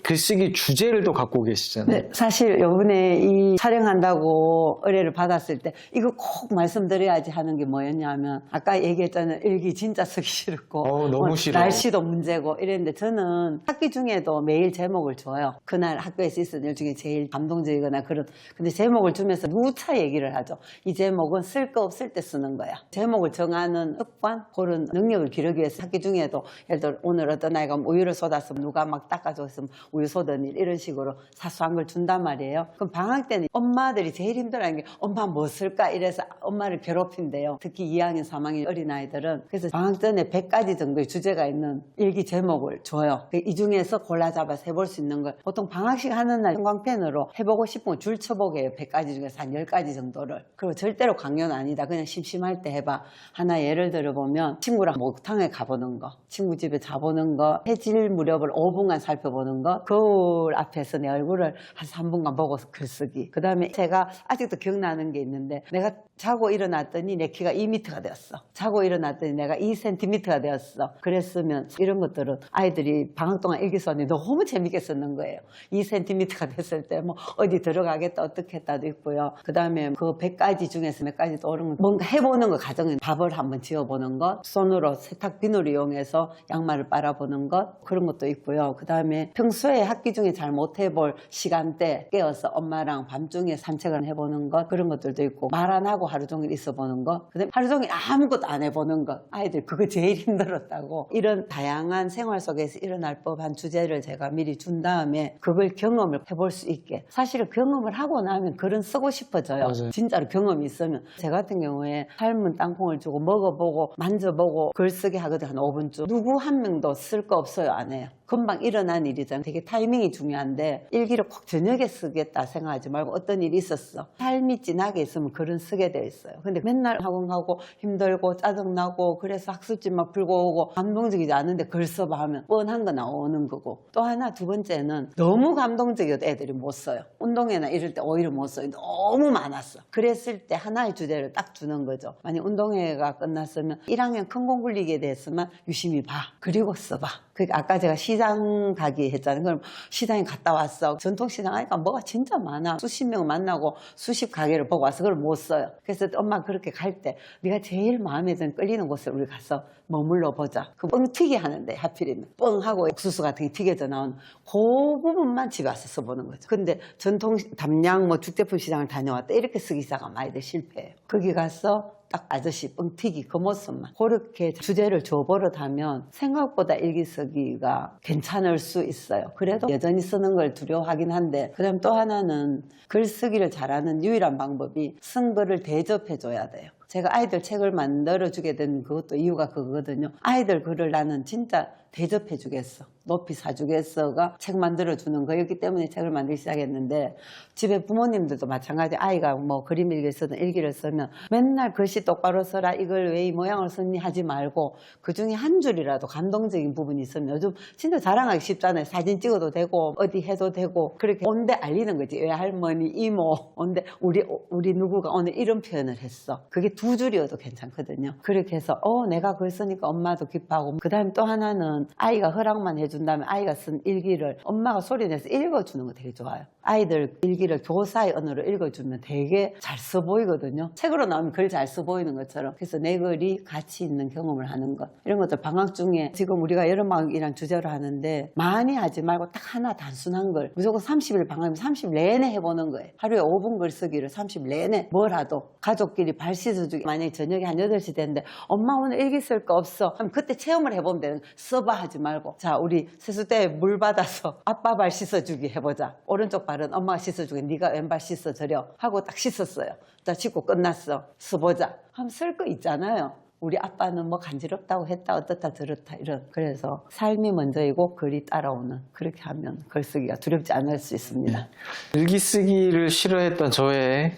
글쓰기 주제를 또 갖고 계시잖아요. 네, 사실 요번에 이 촬영한다고 의뢰를 받았을 때 이거 꼭 말씀드려야지 하는 게 뭐였냐면 아까 얘기했잖아요. 일기 진짜 쓰기 싫고 너무 싫어. 날씨도 문제고 이랬는데 저는 학기 중에도 매일 제목을 줘요. 그날 학교에서 있었던 일 중에 제일 감동적이거나 그런 근데 제목을 주면서 누차 얘기를 하죠. 이 제목은 쓸 거 없을 때 쓰는 거야. 제목을 정하는 습관 그런 능력을 기르기 위해서 학기 중에도 예를 들어 오늘 어떤 아이가 우유를 쏟았으면 누가 막 닦아줘 있으면 우유 쏟은 일 이런 식으로 사소한 걸 준단 말이에요. 그럼 방학 때는 엄마들이 제일 힘들어하는 게 엄마 뭐 쓸까 이래서 엄마를 괴롭힌대요. 특히 2학년, 3학년 어린아이들은. 그래서 방학 전에 100가지 정도의 주제가 있는 일기 제목을 줘요. 이 중에서 골라 잡아서 해볼 수 있는 걸 보통 방학식 하는 날 형광펜으로 해보고 싶은 거 줄 쳐보게 해요. 100가지 중에서 한 10가지 정도를. 그리고 절대로 강요는 아니다. 그냥 심심할 때 해봐. 하나 예를 들어보면 친구랑 목욕탕에 가보는 거, 친구 집에 자보는 거, 해질 무렵을 5분간 살펴보는 거, 거울 앞에서 내 얼굴을 한 3분간 보고 글쓰기. 그 다음에 제가 아직도 기억나는 게 있는데 내가 자고 일어났더니 내 키가 2m가 되었어. 자고 일어났더니 내가 2cm가 되었어. 그랬으면 이런 것들은 아이들이 방학 동안 일기 썼는데 너무 재밌게 쓰는 거예요. 2cm가 됐을 때 뭐 어디 들어가겠다 어떻게 했다도 있고요. 그 다음에 그 100가지 중에서 몇 가지 떠오르는 거 뭔가 해보는 거 가정에 밥을 한번 지어보는 것, 손으로 세탁 비누를 이용해서 양말을 빨아보는 것 그런 것도 있고요. 그 다음에 평소에 학기 중에 잘 못해볼 시간대 깨어서 엄마랑 밤중에 산책을 해보는 것 그런 것들도 있고 말 안 하고 하루 종일 있어보는 것 그다음에 하루 종일 아무것도 안 해보는 것 아이들 그거 제일 힘들었다고 이런 다양한 생활 속에서 일어날 법한 주제를 제가 미리 준 다음에 그걸 경험을 해볼 수 있게 사실은 경험을 하고 나면 글은 쓰고 싶어져요. 맞아요. 진짜로 경험이 있으면 제 같은 경우에 삶은 땅콩을 주고 먹어보고 만져보고 글쓰기 하거든요. 한 5분쯤 누구 한 명도 쓸 거 없어요. 안 해요. 금방 일어난 일이잖아요. 되게 타이밍이 중요한데 일기를 꼭 저녁에 쓰겠다 생각하지 말고 어떤 일이 있었어. 삶이 진하게 있으면 글은 쓰게 돼 있어요. 근데 맨날 학원 가고 힘들고 짜증나고 그래서 학습지만 풀고 오고 감동적이지 않은데 글 써봐 하면 뻔한 거 나오는 거고 또 하나 두 번째는 너무 감동적이어도 애들이 못 써요. 운동회나 이럴 때 오히려 못 써요. 너무 많았어. 그랬을 때 하나의 주제를 딱 주는 거죠. 만약 운동회가 끝났으면 1학년 큰 공 굴리기에 대해서만 유심히 봐. 그리고 써봐. 그러니까 아까 제가 시장 가기 했잖아요. 그럼 시장에 갔다 왔어. 전통시장 하니까 뭐가 진짜 많아. 수십 명 만나고 수십 가게를 보고 와서 그걸 못 써요. 그래서 엄마 그렇게 갈 때 네가 제일 마음에 드는 끌리는 곳을 우리 가서 머물러 보자. 그 뻥튀기 하는데 하필이면 뻥하고 옥수수 같은 게 튀겨져 나온 그 부분만 집에 와서 써보는 거죠. 근데 전통 담양 뭐 죽제품 시장을 다녀왔다 이렇게 쓰기 시작하면 많이들 실패해요. 거기 가서 딱 아저씨 뻥튀기 그 모습만 그렇게 주제를 줘버릇하면 생각보다 일기 쓰기가 괜찮을 수 있어요. 그래도 여전히 쓰는 걸 두려워하긴 한데 그다음 또 하나는 글쓰기를 잘하는 유일한 방법이 쓴 글을 대접해줘야 돼요. 제가 아이들 책을 만들어주게 된 그것도 이유가 그거거든요. 아이들 글을 나는 진짜 대접해주겠어. 높이 사주겠어가 책 만들어주는 거였기 때문에 책을 만들기 시작했는데 집에 부모님들도 마찬가지 아이가 뭐 그림 일기를 쓰든 일기를 쓰면 맨날 글씨 똑바로 써라 이걸 왜 이 모양을 썼니 하지 말고 그중에 한 줄이라도 감동적인 부분이 있으면 요즘 진짜 자랑하기 쉽잖아요. 사진 찍어도 되고 어디 해도 되고 그렇게 온데 알리는 거지. 외할머니 이모 온데 우리 누구가 오늘 이런 표현을 했어. 그게 2줄이어도 괜찮거든요. 그렇게 해서 내가 글 쓰니까 엄마도 기뻐하고 그 다음에 또 하나는 아이가 허락만 해준다면 아이가 쓴 일기를 엄마가 소리내서 읽어주는 거 되게 좋아요. 아이들 일기를 교사의 언어로 읽어주면 되게 잘 써 보이거든요. 책으로 나오면 글 잘 써 보이는 것처럼. 그래서 내 글이 가치 있는 경험을 하는 것. 이런 것들 방학 중에 지금 우리가 여름방학이란 주제로 하는데 많이 하지 말고 딱 하나 단순한 걸 무조건 30일 방학이면 30일 내내 해보는 거예요. 하루에 5분 글 쓰기를 30일 내내 뭐라도 가족끼리 발 씻어주기. 만약에 저녁에 한 8시 됐는데 엄마 오늘 일기 쓸 거 없어. 그럼 그때 체험을 해보면 되는 거예요. 써봐 하지 말고 자 우리 세숫대에 물 받아서 아빠 발 씻어주기 해보자. 오른쪽 발은 엄마가 씻어주게 네가 왼발 씻어줘려 하고 딱 씻었어요. 자 씻고 끝났어. 써보자. 하면 쓸 거 있잖아요. 우리 아빠는 뭐 간지럽다고 했다 어떻다 저렇다 이런. 그래서 삶이 먼저이고 글이 따라오는 그렇게 하면 글쓰기가 두렵지 않을 수 있습니다. 일기 쓰기를 싫어했던 저의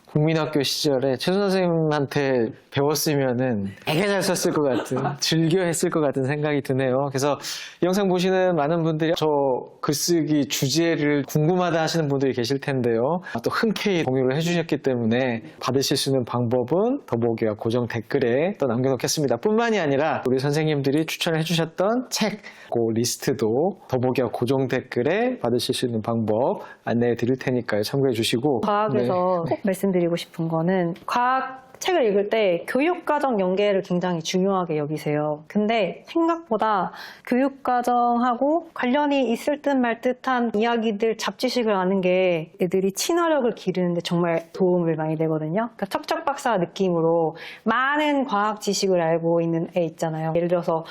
국민학교 시절에 최순 선생님한테 배웠으면은 되게 잘 썼을 것 같은, 즐겨 했을 것 같은 생각이 드네요. 그래서 이 영상 보시는 많은 분들이 저 글쓰기 주제를 궁금하다 하시는 분들이 계실 텐데요. 또 흔쾌히 공유를 해주셨기 때문에 받으실 수 있는 방법은 더보기와 고정 댓글에 또 남겨놓겠습니다. 뿐만이 아니라 우리 선생님들이 추천해 주셨던 책 그 리스트도 더보기와 고정 댓글에 받으실 수 있는 방법 안내해 드릴 테니까요. 참고해 주시고. 과학에서 꼭 말씀드리고 싶은 거는 과학 책을 읽을 때 교육과정 연계를 굉장히 중요하게 여기세요. 근데 생각보다 교육과정하고 관련이 있을 듯 말 듯한 이야기들, 잡지식을 아는 게 애들이 친화력을 기르는데 정말 도움을 많이 되거든요. 그러니까 척척 박사 느낌으로 많은 과학 지식을 알고 있는 애 있잖아요. 예를 들어서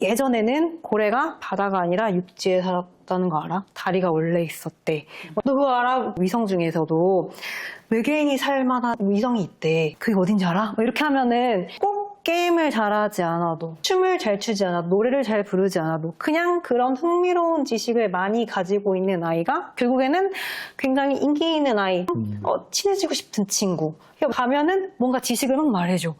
예전에는 고래가 바다가 아니라 육지에 살았다는 거 알아? 다리가 원래 있었대. 너 그거 알아? 위성 중에서도 외계인이 살 만한 위성이 있대. 그게 어딘지 알아? 이렇게 하면은 꼭 게임을 잘하지 않아도, 춤을 잘 추지 않아도, 노래를 잘 부르지 않아도 그냥 그런 흥미로운 지식을 많이 가지고 있는 아이가 결국에는 굉장히 인기 있는 아이, 친해지고 싶은 친구. 가면은 뭔가 지식을 막 말해줘.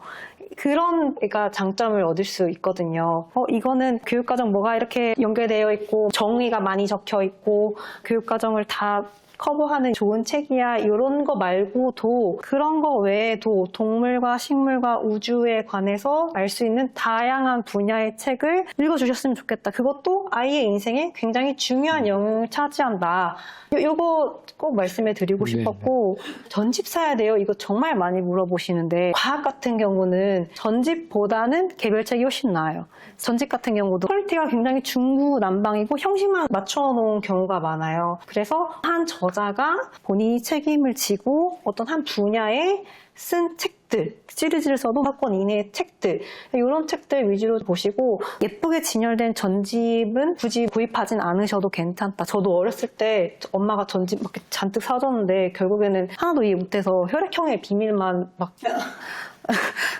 그런 애가 장점을 얻을 수 있거든요. 이거는 교육과정 뭐가 이렇게 연결되어 있고 정의가 많이 적혀 있고 교육과정을 다 커버하는 좋은 책이야 이런 거 말고도 그런 거 외에도 동물과 식물과 우주에 관해서 알 수 있는 다양한 분야의 책을 읽어주셨으면 좋겠다. 그것도 아이의 인생에 굉장히 중요한 영역을 차지한다. 이거 꼭 말씀해 드리고 싶었고 전집 사야 돼요? 이거 정말 많이 물어보시는데 과학 같은 경우는 전집보다는 개별책이 훨씬 나아요. 전집 같은 경우도 퀄리티가 굉장히 중구난방이고 형식만 맞춰놓은 경우가 많아요. 그래서 한 저자가 본인이 책임을 지고 어떤 한 분야에 쓴 책들, 시리즈를 써도 학권 이내의 책들, 이런 책들 위주로 보시고 예쁘게 진열된 전집은 굳이 구입하진 않으셔도 괜찮다. 저도 어렸을 때 엄마가 전집 막 잔뜩 사줬는데 결국에는 하나도 이해 못해서 혈액형의 비밀만 막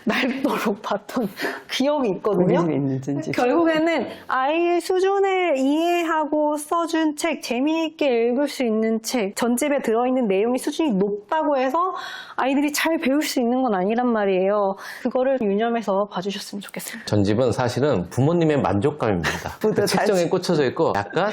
날도록 봤던 기억이 있거든요. 있는 전집. 결국에는 아이의 수준을 이해하고 써준 책, 재미있게 읽을 수 있는 책, 전집에 들어있는 내용이 수준이 높다고 해서 아이들이 잘 배울 수 있는 건 아니란 말이에요. 그거를 유념해서 봐주셨으면 좋겠습니다. 전집은 사실은 부모님의 만족감입니다. 그 책정에 꽂혀져 있고 약간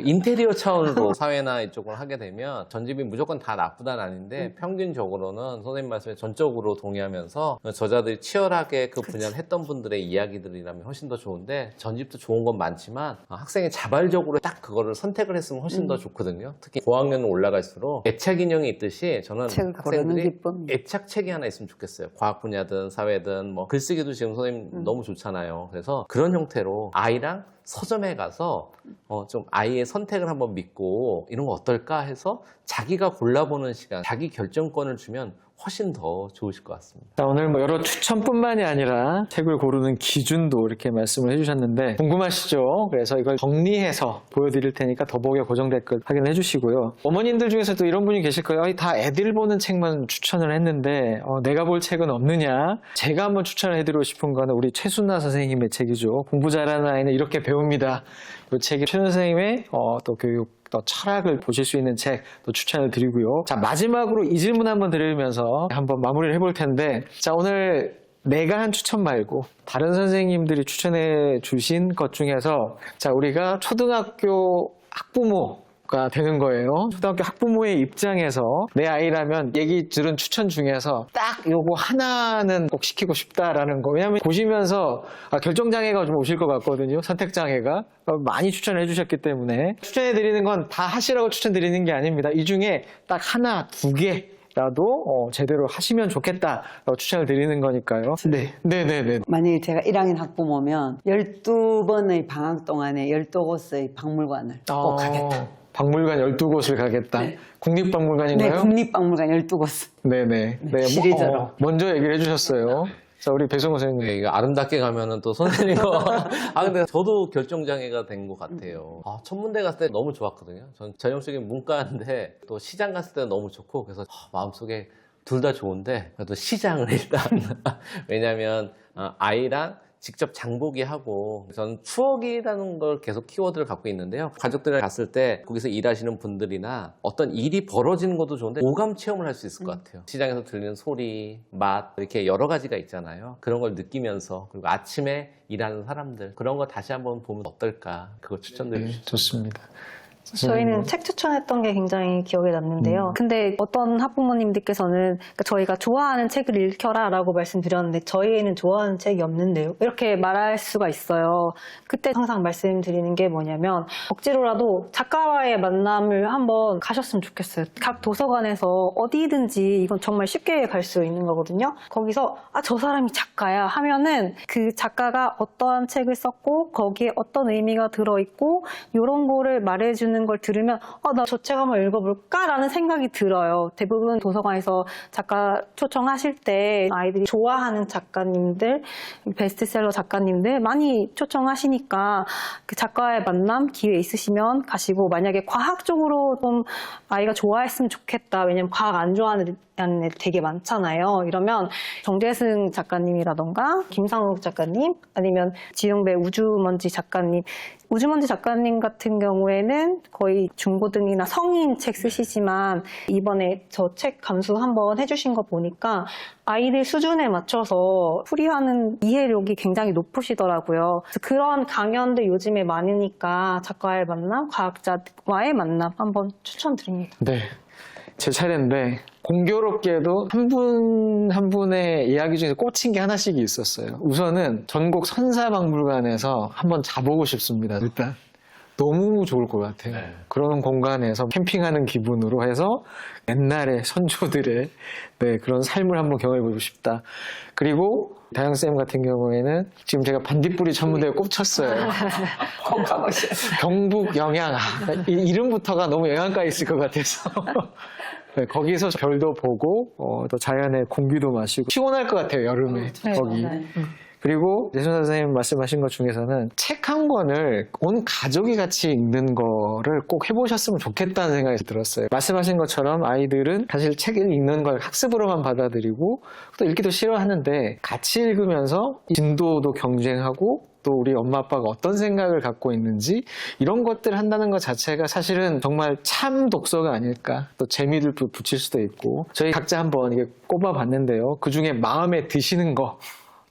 인테리어 차원으로 사회나 이쪽을 하게 되면 전집이 무조건 다 나쁘다는 아닌데 평균적으로는 선생님 말씀에 전적으로 동의하면서 저자들이 치열하게 그 분야를 했던 분들의 이야기들이라면 훨씬 더 좋은데 전집도 좋은 건 많지만 학생이 자발적으로 딱 그거를 선택을 했으면 훨씬 더 좋거든요. 특히 고학년 올라갈수록 애착 인형이 있듯이 저는 책을 고르는 학생들이 기쁨. 애착책이 하나 있으면 좋겠어요. 과학 분야든 사회든 뭐 글쓰기도 지금 선생님 너무 좋잖아요. 그래서 그런 형태로 아이랑 서점에 가서 좀 아이의 선택을 한번 믿고 이런 거 어떨까 해서 자기가 골라보는 시간, 자기 결정권을 주면 훨씬 더 좋으실 것 같습니다. 자, 오늘 뭐 여러 추천뿐만이 아니라 책을 고르는 기준도 이렇게 말씀을 해주셨는데 궁금하시죠? 그래서 이걸 정리해서 보여드릴 테니까 더보기에 고정 댓글 확인해 주시고요. 어머님들 중에서도 이런 분이 계실 거예요. 다 애들 보는 책만 추천을 했는데 내가 볼 책은 없느냐? 제가 한번 추천을 해드리고 싶은 거는 우리 최순나 선생님의 책이죠. 공부 잘하는 아이는 이렇게 배웁니다. 이 책이 최순나 선생님의 또 교육 또 철학을 보실 수 있는 책 또 추천을 드리고요. 자, 마지막으로 이 질문 한번 드리면서 한번 마무리를 해볼 텐데, 자, 오늘 내가 한 추천 말고 다른 선생님들이 추천해 주신 것 중에서 자, 우리가 초등학교 학부모가 되는 거예요. 초등학교 학부모의 입장에서 내 아이라면 얘기 들은 추천 중에서 딱 요거 하나는 꼭 시키고 싶다라는 거. 왜냐하면 보시면서 결정장애가 좀 오실 것 같거든요. 선택장애가. 많이 추천해 주셨기 때문에 추천해 드리는 건 다 하시라고 추천드리는 게 아닙니다. 이 중에 딱 하나, 두 개 라도 제대로 하시면 좋겠다라고 추천을 드리는 거니까요. 네네네. 만약에 제가 1학년 학부모면 12번의 방학 동안에 12곳의 박물관을 꼭 가겠다. 박물관 12곳을 가겠다. 네. 국립박물관인가요? 네, 국립박물관 12곳. 네네. 네, 시리즈로. 먼저 얘기를 해주셨어요. 자, 우리 배성호 선생님. 이거 아름답게 가면은 또 선생님과 근데 저도 결정장애가 된 것 같아요. 천문대 갔을 때 너무 좋았거든요. 전 전형적인 문과인데 또 시장 갔을 때 너무 좋고 그래서 마음속에 둘 다 좋은데 그래도 시장을 일단 왜냐면 아이랑 직접 장보기 하고 저는 추억이라는 걸 계속 키워드를 갖고 있는데요. 가족들이랑 갔을 때 거기서 일하시는 분들이나 어떤 일이 벌어지는 것도 좋은데 오감 체험을 할 수 있을 것 같아요. 시장에서 들리는 소리, 맛 이렇게 여러 가지가 있잖아요. 그런 걸 느끼면서 그리고 아침에 일하는 사람들 그런 거 다시 한번 보면 어떨까 그거 추천드리고 싶습니다. 좋습니다. 저희는 책 추천했던 게 굉장히 기억에 남는데요. 근데 어떤 학부모님들께서는 그러니까 저희가 좋아하는 책을 읽혀라 라고 말씀드렸는데 저희는 좋아하는 책이 없는데요. 이렇게 말할 수가 있어요. 그때 항상 말씀드리는 게 뭐냐면 억지로라도 작가와의 만남을 한번 가셨으면 좋겠어요. 각 도서관에서 어디든지 이건 정말 쉽게 갈 수 있는 거거든요. 거기서 저 사람이 작가야 하면은 그 작가가 어떠한 책을 썼고 거기에 어떤 의미가 들어있고 이런 거를 말해주는 걸 들으면 나 저 책 한번 읽어볼까? 라는 생각이 들어요. 대부분 도서관에서 작가 초청하실 때 아이들이 좋아하는 작가님들, 베스트셀러 작가님들 많이 초청하시니까 그 작가의 만남 기회 있으시면 가시고 만약에 과학 쪽으로 좀 아이가 좋아했으면 좋겠다. 왜냐면 과학 안 좋아하는 애들 되게 많잖아요. 이러면 정재승 작가님이라던가 김상욱 작가님 아니면 지용배 우주먼지 작가님 우주먼지 작가님 같은 경우에는 거의 중고등이나 성인 책 쓰시지만 이번에 저 책 감수 한번 해주신 거 보니까 아이들 수준에 맞춰서 풀이하는 이해력이 굉장히 높으시더라고요. 그래서 그런 강연들 요즘에 많으니까 작가의 만남, 과학자와의 만남 한번 추천드립니다. 네. 제 차례인데 공교롭게도 한 분 한 분의 이야기 중에서 꽂힌 게 하나씩 있었어요. 우선은 전국 선사박물관에서 한번 자보고 싶습니다. 일단 너무 좋을 것 같아요. 그런 공간에서 캠핑하는 기분으로 해서 옛날의 선조들의 그런 삶을 한번 경험해보고 싶다. 그리고 다영쌤 같은 경우에는 지금 제가 반딧불이 천문대에 꼽혔어요. 꼭 가보세요. 경북 영양. 이름부터가 너무 영양가 있을 것 같아서. 거기서 별도 보고 또 자연의 공기도 마시고 시원할 것 같아요. 여름에 거기. 맞아요. 그리고 예순 선생님 말씀하신 것 중에서는 책 한 권을 온 가족이 같이 읽는 거를 꼭 해보셨으면 좋겠다는 생각이 들었어요. 말씀하신 것처럼 아이들은 사실 책을 읽는 걸 학습으로만 받아들이고 또 읽기도 싫어하는데 같이 읽으면서 진도도 경쟁하고 또 우리 엄마 아빠가 어떤 생각을 갖고 있는지 이런 것들을 한다는 것 자체가 사실은 정말 참 독서가 아닐까. 또 재미를 붙일 수도 있고 저희 각자 한번 이게 꼽아봤는데요. 그중에 마음에 드시는 거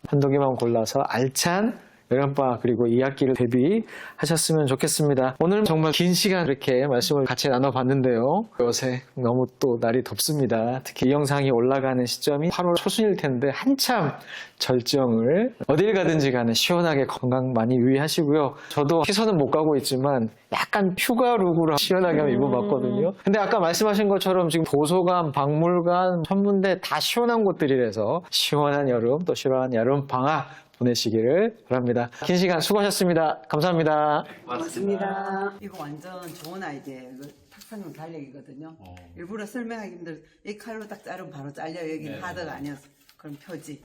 한두 개만 골라서 알찬 여름방학 그리고 2학기를 대비하셨으면 좋겠습니다. 오늘 정말 긴 시간 이렇게 말씀을 같이 나눠봤는데요. 요새 너무 또 날이 덥습니다. 특히 이 영상이 올라가는 시점이 8월 초순일 텐데 한참 절정을 어딜 가든지 간에 시원하게 건강 많이 유의하시고요. 저도 시선은 못 가고 있지만 약간 휴가 룩으로 시원하게 한번 입어봤거든요. 근데 아까 말씀하신 것처럼 지금 도서관, 박물관, 천문대 다 시원한 곳들이라서 시원한 여름 또 시원한 여름 방학 보내시기를 바랍니다. 긴 시간 수고하셨습니다. 감사합니다. 고맙습니다. 이거 완전 좋은 아이디어예요. 이거 탁상용 달력이거든요. 일부러 설명하기 힘들어. 이 칼로 딱 자르면 바로 잘려요. 여기는 하드가 아니어서. 그럼 표지.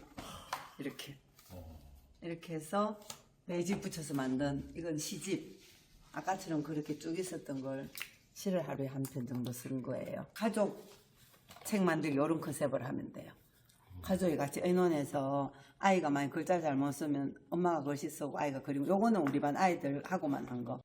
이렇게 해서 매직 붙여서 만든 이건 시집. 아까처럼 그렇게 쭉 있었던 걸 시를 하루에 한 편 정도 쓴 거예요. 가족 책 만들기 이런 컨셉을 하면 돼요. 가족이 같이 의논해서 아이가 만약 글자 잘못 쓰면 엄마가 글씨 쓰고 아이가 그리고 요거는 우리 반 아이들하고만 한 거.